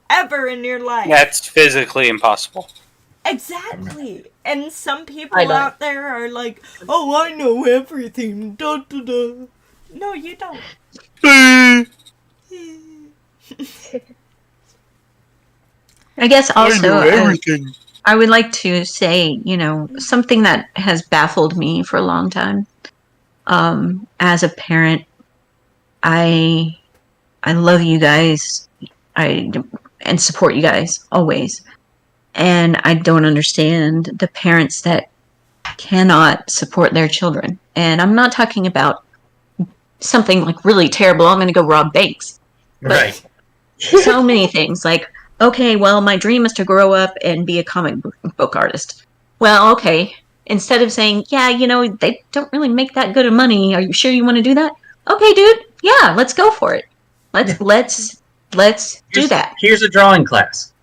Ever in your life. That's physically impossible. Exactly. And some people out there are like, oh, I know everything. Da, da, da. No, you don't. I guess also I would like to say, something that has baffled me for a long time. As a parent, I love you guys. And support you guys always. And I don't understand the parents that cannot support their children. And I'm not talking about something like really terrible. I'm going to go rob banks. Right. So many things like, okay, well, my dream is to grow up and be a comic book artist. Well, okay. Instead of saying, yeah, they don't really make that good of money. Are you sure you want to do that? Okay, dude. Yeah, let's go for it. Let's do that. Here's a drawing class.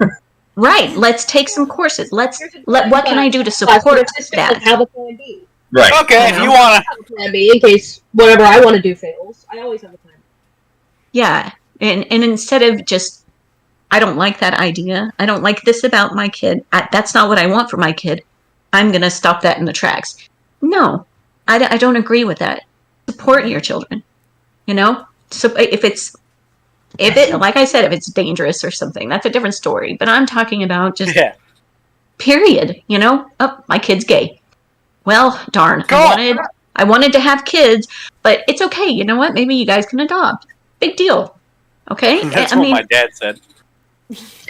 Right. Let's take some courses. What can I do to support that? Have a plan B. Right. Okay, if you want to. Have a plan B in case whatever I want to do fails. I always have a plan. Yeah. And instead of just, I don't like that idea. I don't like this about my kid. That's not what I want for my kid. I'm going to stop that in the tracks. No, I don't agree with that. Support your children. You know, so if it like I said, if it's dangerous or something, that's a different story. But I'm talking about just period. You know, oh, my kid's gay. Well, darn, I wanted to have kids, but it's okay. You know what? Maybe you guys can adopt. Big deal. Okay, That's what my dad said.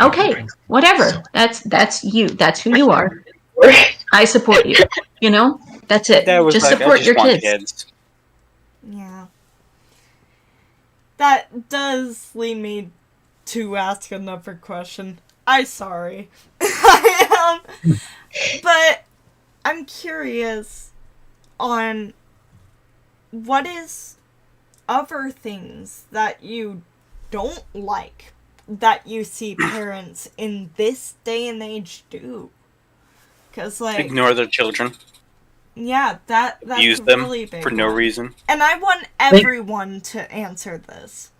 Okay, whatever. That's you. That's who you are. I support you. You know, that's it. Dad was Just like, support I just your want kids. Yeah. That does lead me to ask another question. I'm sorry. But I'm curious on what is other things that you don't like that you see parents in this day and age do. Because, like... Ignore their children. Yeah, that's Use them really big for no one. reason. And I want everyone to answer this.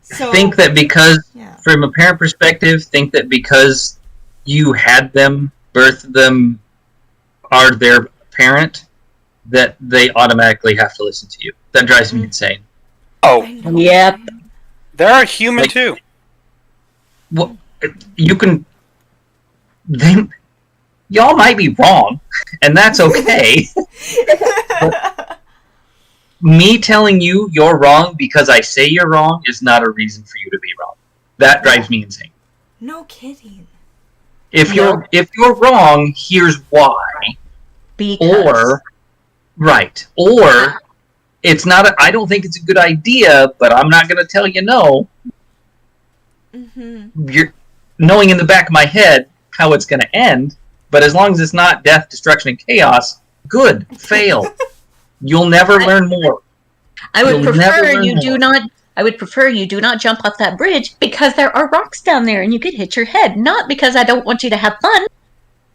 So, Think that because, yeah. from a parent perspective, think that because you had them, birthed them, are their parent, that they automatically have to listen to you. That drives me insane. Oh. Yep. They're human too. Well, you can... Y'all might be wrong, and that's okay. Me telling you you're wrong because I say you're wrong is not a reason for you to be wrong. That drives me insane. No kidding. If you're wrong, here's why. Because. Or it's not. I don't think it's a good idea, but I'm not going to tell you no. Mm-hmm. You're knowing in the back of my head how it's going to end. But as long as it's not death, destruction, and chaos, good. Fail. You'll never learn more. I would prefer you do not. I would prefer you do not jump off that bridge because there are rocks down there and you could hit your head. Not because I don't want you to have fun.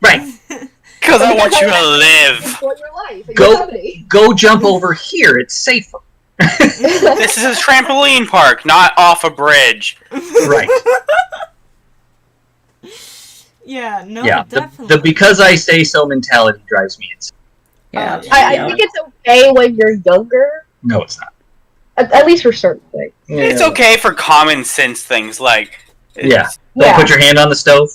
Right. Because I want you to live. Enjoy your life. Go jump over here. It's safer. This is a trampoline park, not off a bridge. Right. Yeah, no, Yeah. definitely. The because I say so mentality drives me insane. Yeah. I think it's okay when you're younger, No, it's not. at least for certain things. It's okay for common sense things like... Yeah. Don't put your hand on the stove.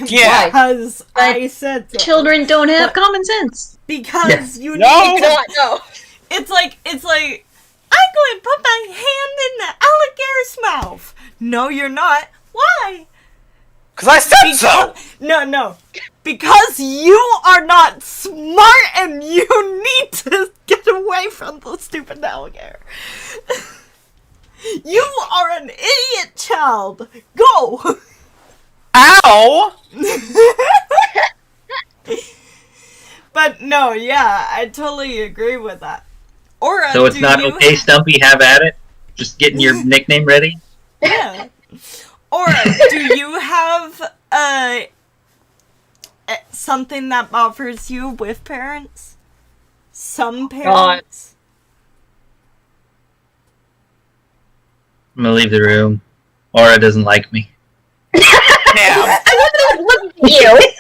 Yeah. Because I said so. Children don't have common sense. Because you No. need to... No. It's like, I'm going to put my hand in the alligator's mouth. No, you're not. Why? Because I said so! No. Because you are not smart and you need to get away from the stupid alligator. You are an idiot child. Go! Ow! But no, yeah, I totally agree with that. Or So it's not okay, Stumpy, have at it? Just getting your nickname ready? Yeah. Or do you have something that bothers you with parents? Some parents? I'm gonna leave the room. Aura doesn't like me. Damn. I wasn't even looking at you.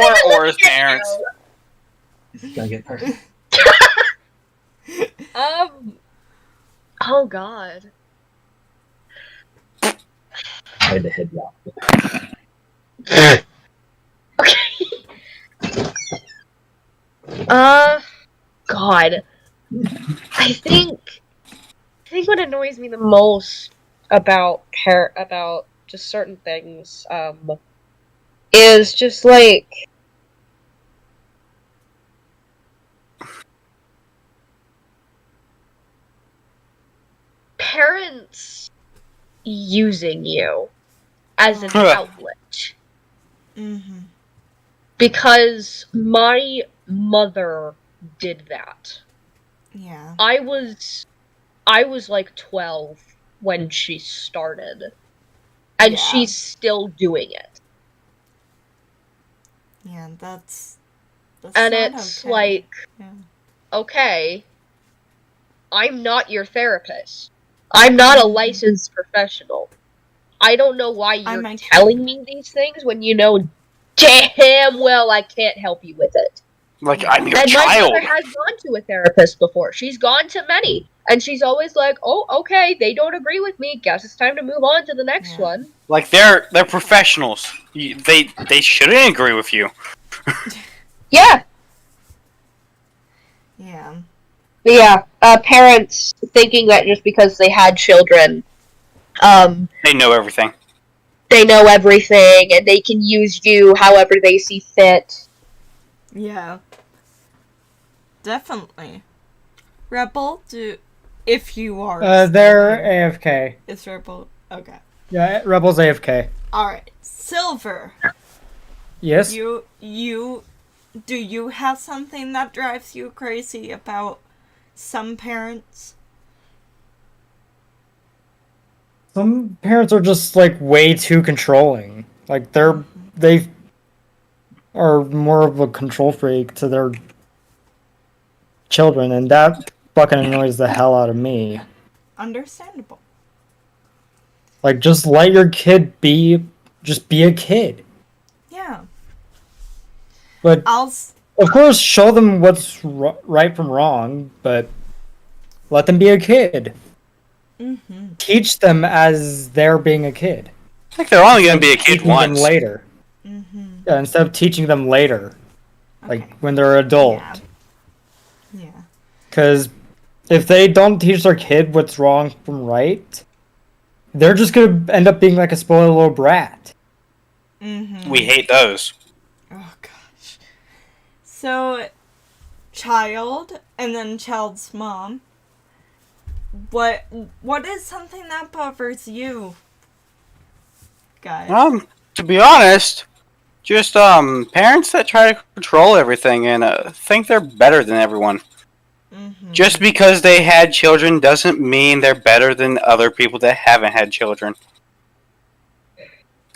Poor Aura's parents. Gotta get personal. Oh god. I had the head drop. God. I think what annoys me the most about just certain things, is just like parents using you as an outlet. Mm-hmm. Because my mother did that. Yeah. I was like 12 when she started. And she's still doing it. Yeah, that's And not it's okay. like, Yeah. okay, I'm not your therapist. I'm not a licensed professional. I don't know why you're telling me these things when you know damn well I can't help you with it. Like, I'm your And my child. mother has gone to a therapist before. She's gone to many. And she's always like, oh, okay, they don't agree with me. Guess it's time to move on to the next one. Like, they're professionals. They shouldn't agree with you. Yeah. Yeah. But yeah, parents thinking that just because they had children, They know everything. they know everything and they can use you however they see fit. Yeah. Definitely. Rebel, if you are. They're AFK. It's Rebel. Okay. Yeah, Rebel's AFK. Alright. Silver. Yes? Do you have something that drives you crazy about some parents? Some parents are just, like, way too controlling. Like, they are more of a control freak to their children, and that fucking annoys the hell out of me. Understandable. Like, just let your kid be a kid. Yeah. But, of course, show them what's right from wrong, but let them be a kid. Mm-hmm. Teach them as they're being a kid. I think they're only going to be a kid Teaching them once. later. Mm-hmm. Yeah, instead of teaching them later. Like, when they're adult. Yeah. Because if they don't teach their kid what's wrong from right, they're just going to end up being like a spoiled little brat. Mm-hmm. We hate those. Oh, gosh. So, child, and then child's mom. What is something that bothers you, guys? To be honest, just parents that try to control everything and think they're better than everyone. Mm-hmm. Just because they had children doesn't mean they're better than other people that haven't had children.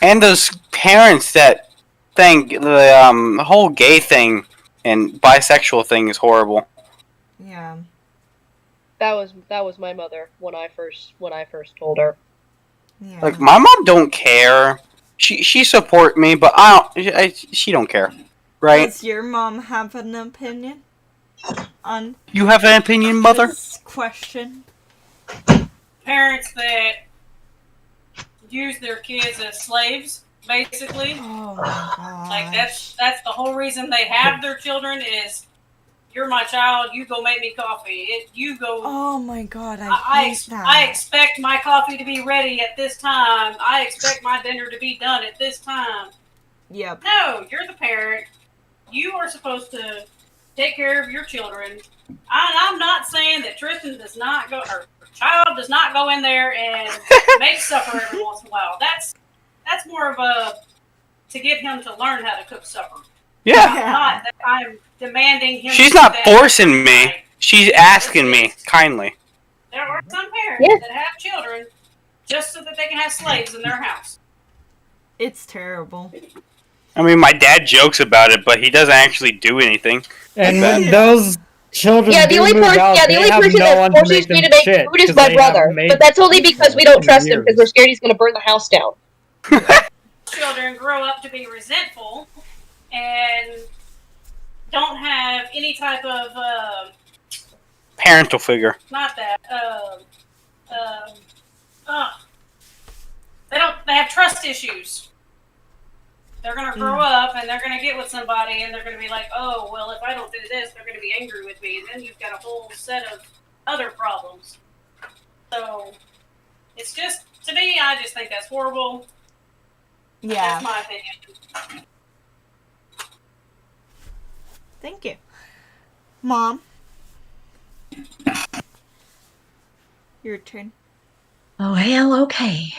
And those parents that think the whole gay thing and bisexual thing is horrible. Yeah. That was my mother when I first told her. Yeah. Like, my mom don't care. She support me, but she don't care, right? Does your mom have an opinion on You have an opinion, mother? this question? Parents that use their kids as slaves, basically. Oh my god. Like that's the whole reason they have their children is you're my child, you go make me coffee. You go Oh my god, I hate that. I expect my coffee to be ready at this time. I expect my dinner to be done at this time. Yep. No, you're the parent. You are supposed to take care of your children. I'm not saying that Tristan does not go, or child does not go in there and make supper every once in a while. That's more of a to get him to learn how to cook supper. Yeah. Not that I'm demanding him. She's to not do that. forcing me. She's asking me kindly. There are some parents that have children just so that they can have slaves in their house. It's terrible. I mean, my dad jokes about it, but he doesn't actually do anything. And when those children Yeah, the only person that forces me to make food is my brother. But that's only because we don't trust him because we're scared he's going to burn the house down. Children grow up to be resentful and don't have any type of Parental figure. not that they have trust issues. They're gonna grow up and they're gonna get with somebody and they're gonna be like, oh well, if I don't do this, they're gonna be angry with me, and then you've got a whole set of other problems. So it's just, to me, I just think that's horrible. Yeah. That's my opinion. Thank you. Mom. Your turn. Oh, hell, okay.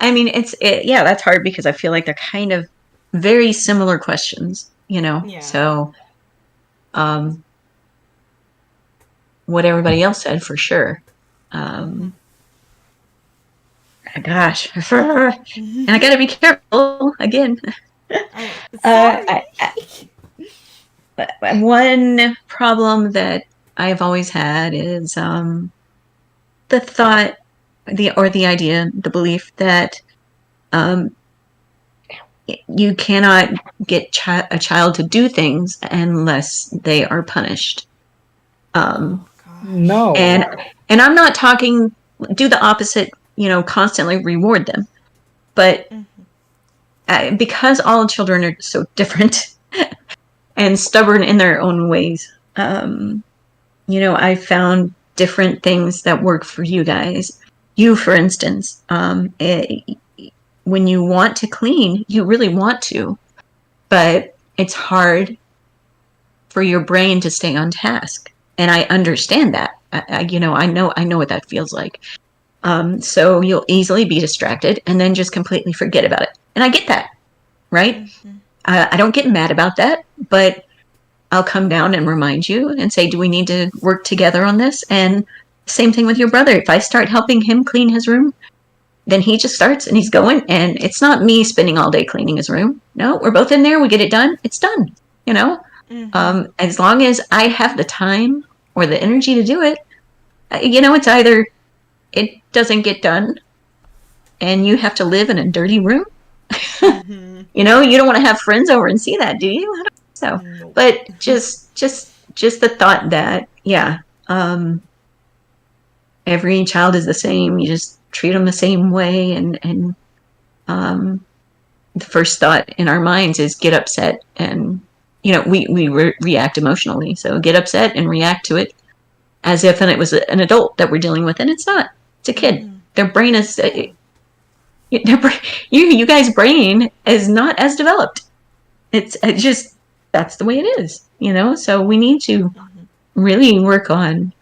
I mean, yeah, that's hard because I feel like they're kind of very similar questions, you know? Yeah. So, what everybody else said, for sure. Gosh. And I gotta be careful, again. One problem that I've always had is the thought, the idea, the belief that you cannot get a child to do things unless they are punished. No. And I'm not talking do the opposite, constantly reward them. But because all children are so different and stubborn in their own ways, I found different things that work for you guys. You, for instance, when you want to clean, you really want to, but it's hard for your brain to stay on task. And I understand that. I know what that feels like. So you'll easily be distracted and then just completely forget about it. And I get that, right? I don't get mad about that, but I'll come down and remind you and say, do we need to work together on this? And same thing with your brother. If I start helping him clean his room, then he just starts and he's going. And it's not me spending all day cleaning his room. No, we're both in there. We get it done. It's done, As long as I have the time or the energy to do it, it's either it doesn't get done and you have to live in a dirty room. You don't want to have friends over and see that, do you? I don't think so. No. But just the thought that, every child is the same. You just treat them the same way. And the first thought in our minds is get upset. And, we react emotionally. So get upset and react to it as if it was an adult that we're dealing with. And it's not. It's a kid. Their brain is... you guys' brain is not as developed. It's just that's the way it is, So we need to really work on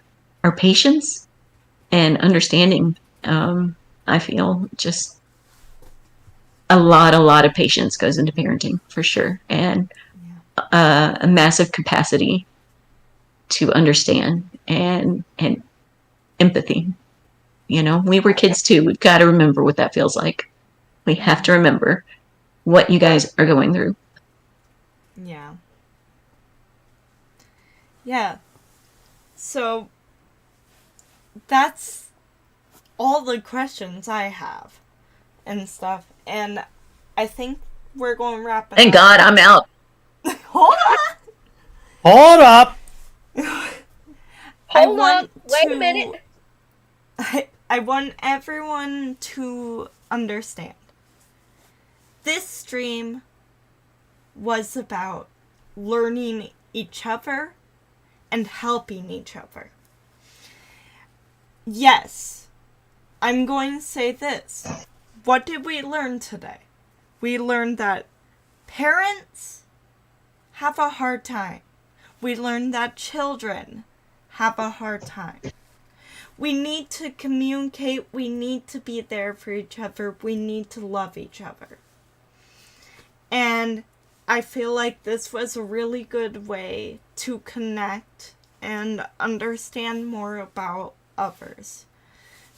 our patience and understanding. I feel just a lot of patience goes into parenting for sure, and a massive capacity to understand and empathy. We were kids too. We've got to remember what that feels like. We have to remember what you guys are going through. Yeah. Yeah. So, that's all the questions I have and stuff. And I think we're going to wrap it up. Thank God I'm out. Hold on! Hold up! Hold on. Wait a minute. I want everyone to understand. This stream was about learning each other and helping each other. Yes, I'm going to say this. What did we learn today? We learned that parents have a hard time. We learned that children have a hard time. We need to communicate. We need to be there for each other. We need to love each other. And I feel like this was a really good way to connect and understand more about others.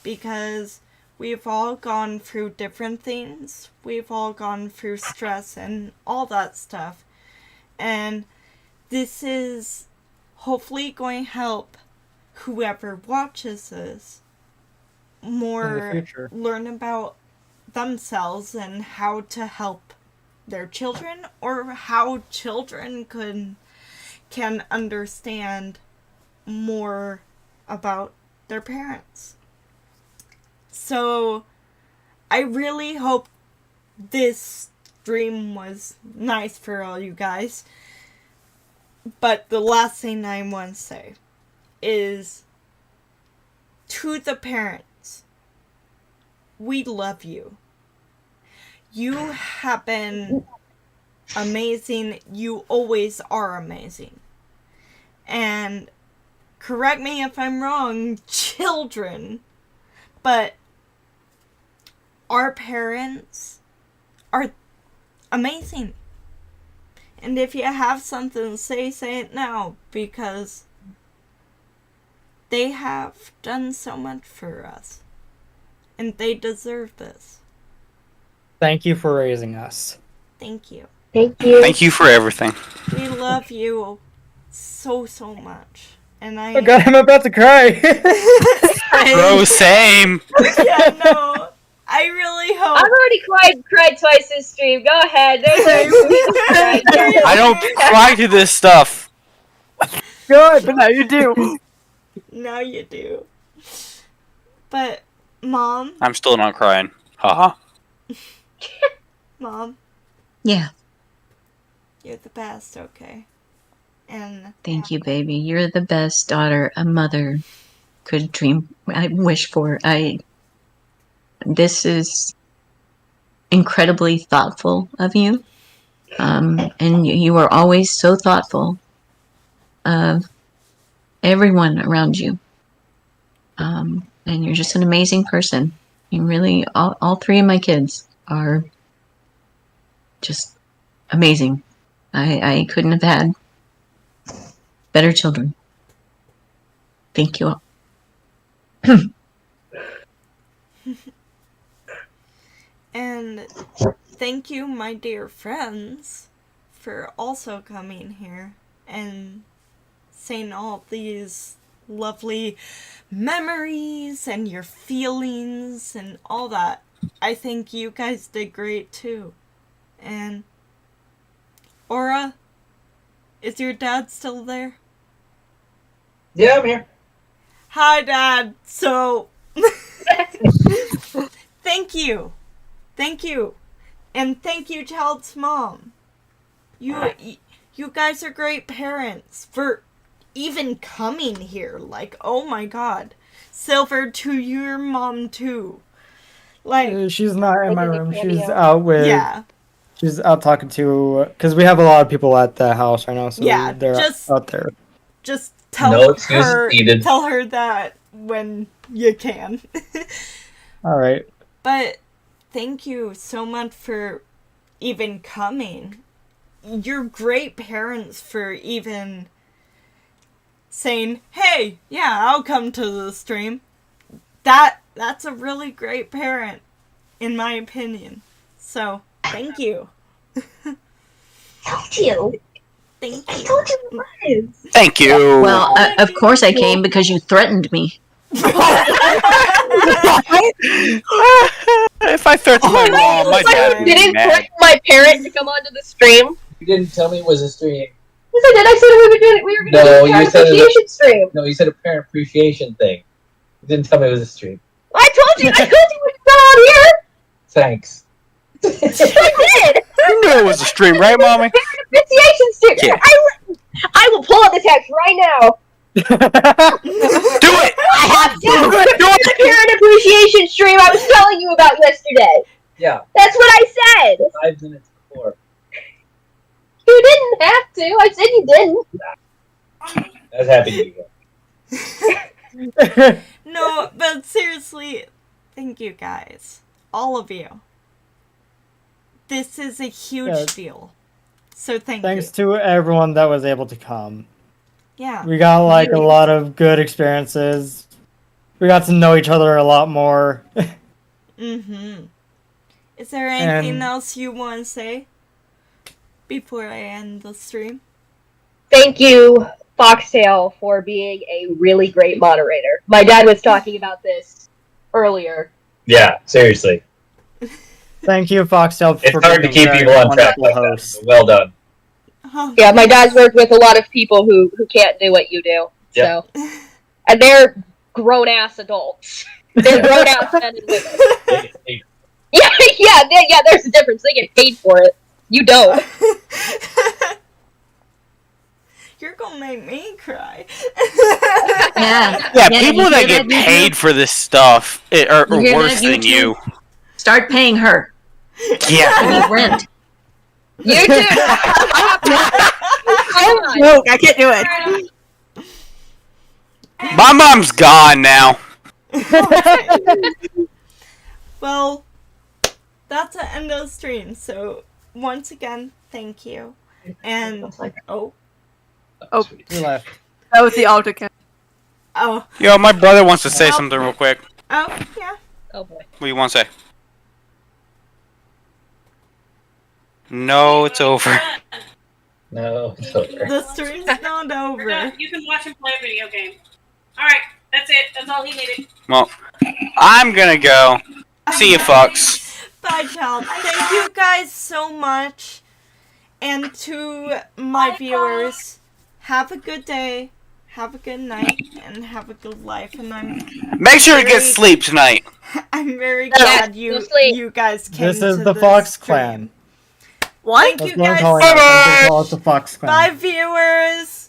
Because we've all gone through different things. We've all gone through stress and all that stuff. And this is hopefully going to help whoever watches this more learn about themselves and how to help their children, or how children can understand more about their parents. So I really hope this stream was nice for all you guys. But the last thing I want to say is, to the parents, we love you. You have been amazing. You always are amazing. And correct me if I'm wrong, children, but our parents are amazing. And if you have something to say it now, because they have done so much for us. And they deserve this. Thank you for raising us. Thank you. Thank you. Thank you for everything. We love you so much. And Oh god, I'm about to cry. Bro, same. Yeah, no. I really hope. I've already cried twice this stream. Go ahead. I don't cry to this stuff. Good, but now you do. Now you do. But, Mom, I'm still not crying. Haha. Mom, Yeah. you're the best, okay? And Thank you, baby. You're the best daughter a mother could dream. I wish for. This is incredibly thoughtful of you, and you are always so thoughtful of everyone around you. And you're just an amazing person. You really, all three of my kids are just amazing. I couldn't have had better children. Thank you all. And thank you, my dear friends, for also coming here and saying all these lovely memories and your feelings and all that. I think you guys did great too. And Aura, is your dad still there? Yeah, I'm here. Hi, Dad. So, thank you. Thank you. And thank you, Child's mom. You guys are great parents for even coming here. Like, oh my god. Silver, to your mom, too. Like, She's not in my Like, room. cameo. She's out with. Yeah. She's out talking to. Because we have a lot of people at the house right now, so Yeah, they're just- out there. just tell No excuses her needed. tell her that when you can. All right. But thank you so much for even coming. You're great parents for even saying, "Hey, yeah, I'll come to the stream." That's a really great parent, in my opinion. So, thank you. Thank you. Thank I told you it was. Thank you. Well, of course I came because you threatened me. If I threaten my mom, my dad would be Didn't mad. threaten my parent to come onto the stream. You didn't tell me it was a stream. Yes, I did. I said we were going to No, do a you said appreciation stream. No, you said a parent appreciation thing. You didn't tell me it was a stream. I told you we could go on here. Thanks. I did. You knew it was a stream, right, mommy? Parent appreciation stream. Yeah. I will pull up the text right now. Do it! I have to. The parent appreciation stream I was telling you about yesterday. Yeah, That's what I said. 5 minutes before. You didn't have to. I said you didn't. I was happy to be here. No, but seriously, thank you guys. All of you. This is a huge Yeah. deal. So thank Thanks you. to everyone that was able to come. Yeah. We got like a lot of good experiences. We got to know each other a lot more. Mm-hmm. Is there anything And- else you want to say before I end the stream? Thank you, Foxtail, for being a really great moderator. My dad was talking about this earlier. Yeah, seriously. Thank you, Foxtail, It's for hard to being a keep very people on track wonderful like that. host. So well done. Yeah, my dad's worked with a lot of people who can't do what you do. Yep. So, and they're grown ass adults. They're grown ass men and women. Yeah. There's a difference. They get paid for it. You don't. You're gonna make me cry. Yeah. Yeah, you people hear that get you hear- paid for this stuff are You hear worse that, than you. Start paying her. Yeah. I need rent. You too. I'm broke. I can't do it. My mom's gone now. Well, that's the end of the stream. So once again, thank you. And Oh, You left. that was the AutoCAD. oh Yo, my brother wants to say something real quick. yeah. Oh boy. What do you want to say? No, it's over. No, it's over. The stream's not We're over. done. You can watch him play a video game. Alright, that's it. That's all he needed. Well, I'm gonna go. See you, Fox. Bye, child. Thank you guys so much. And to my viewers, have a good day, have a good night, and have a good life. And I'm Make sure to get sleep tonight. I'm very glad you guys came. This is to the this Fox stream. Clan. Thank That's you what I'm guys. calling it. I'm gonna call it the Fox Clan. Bye, viewers.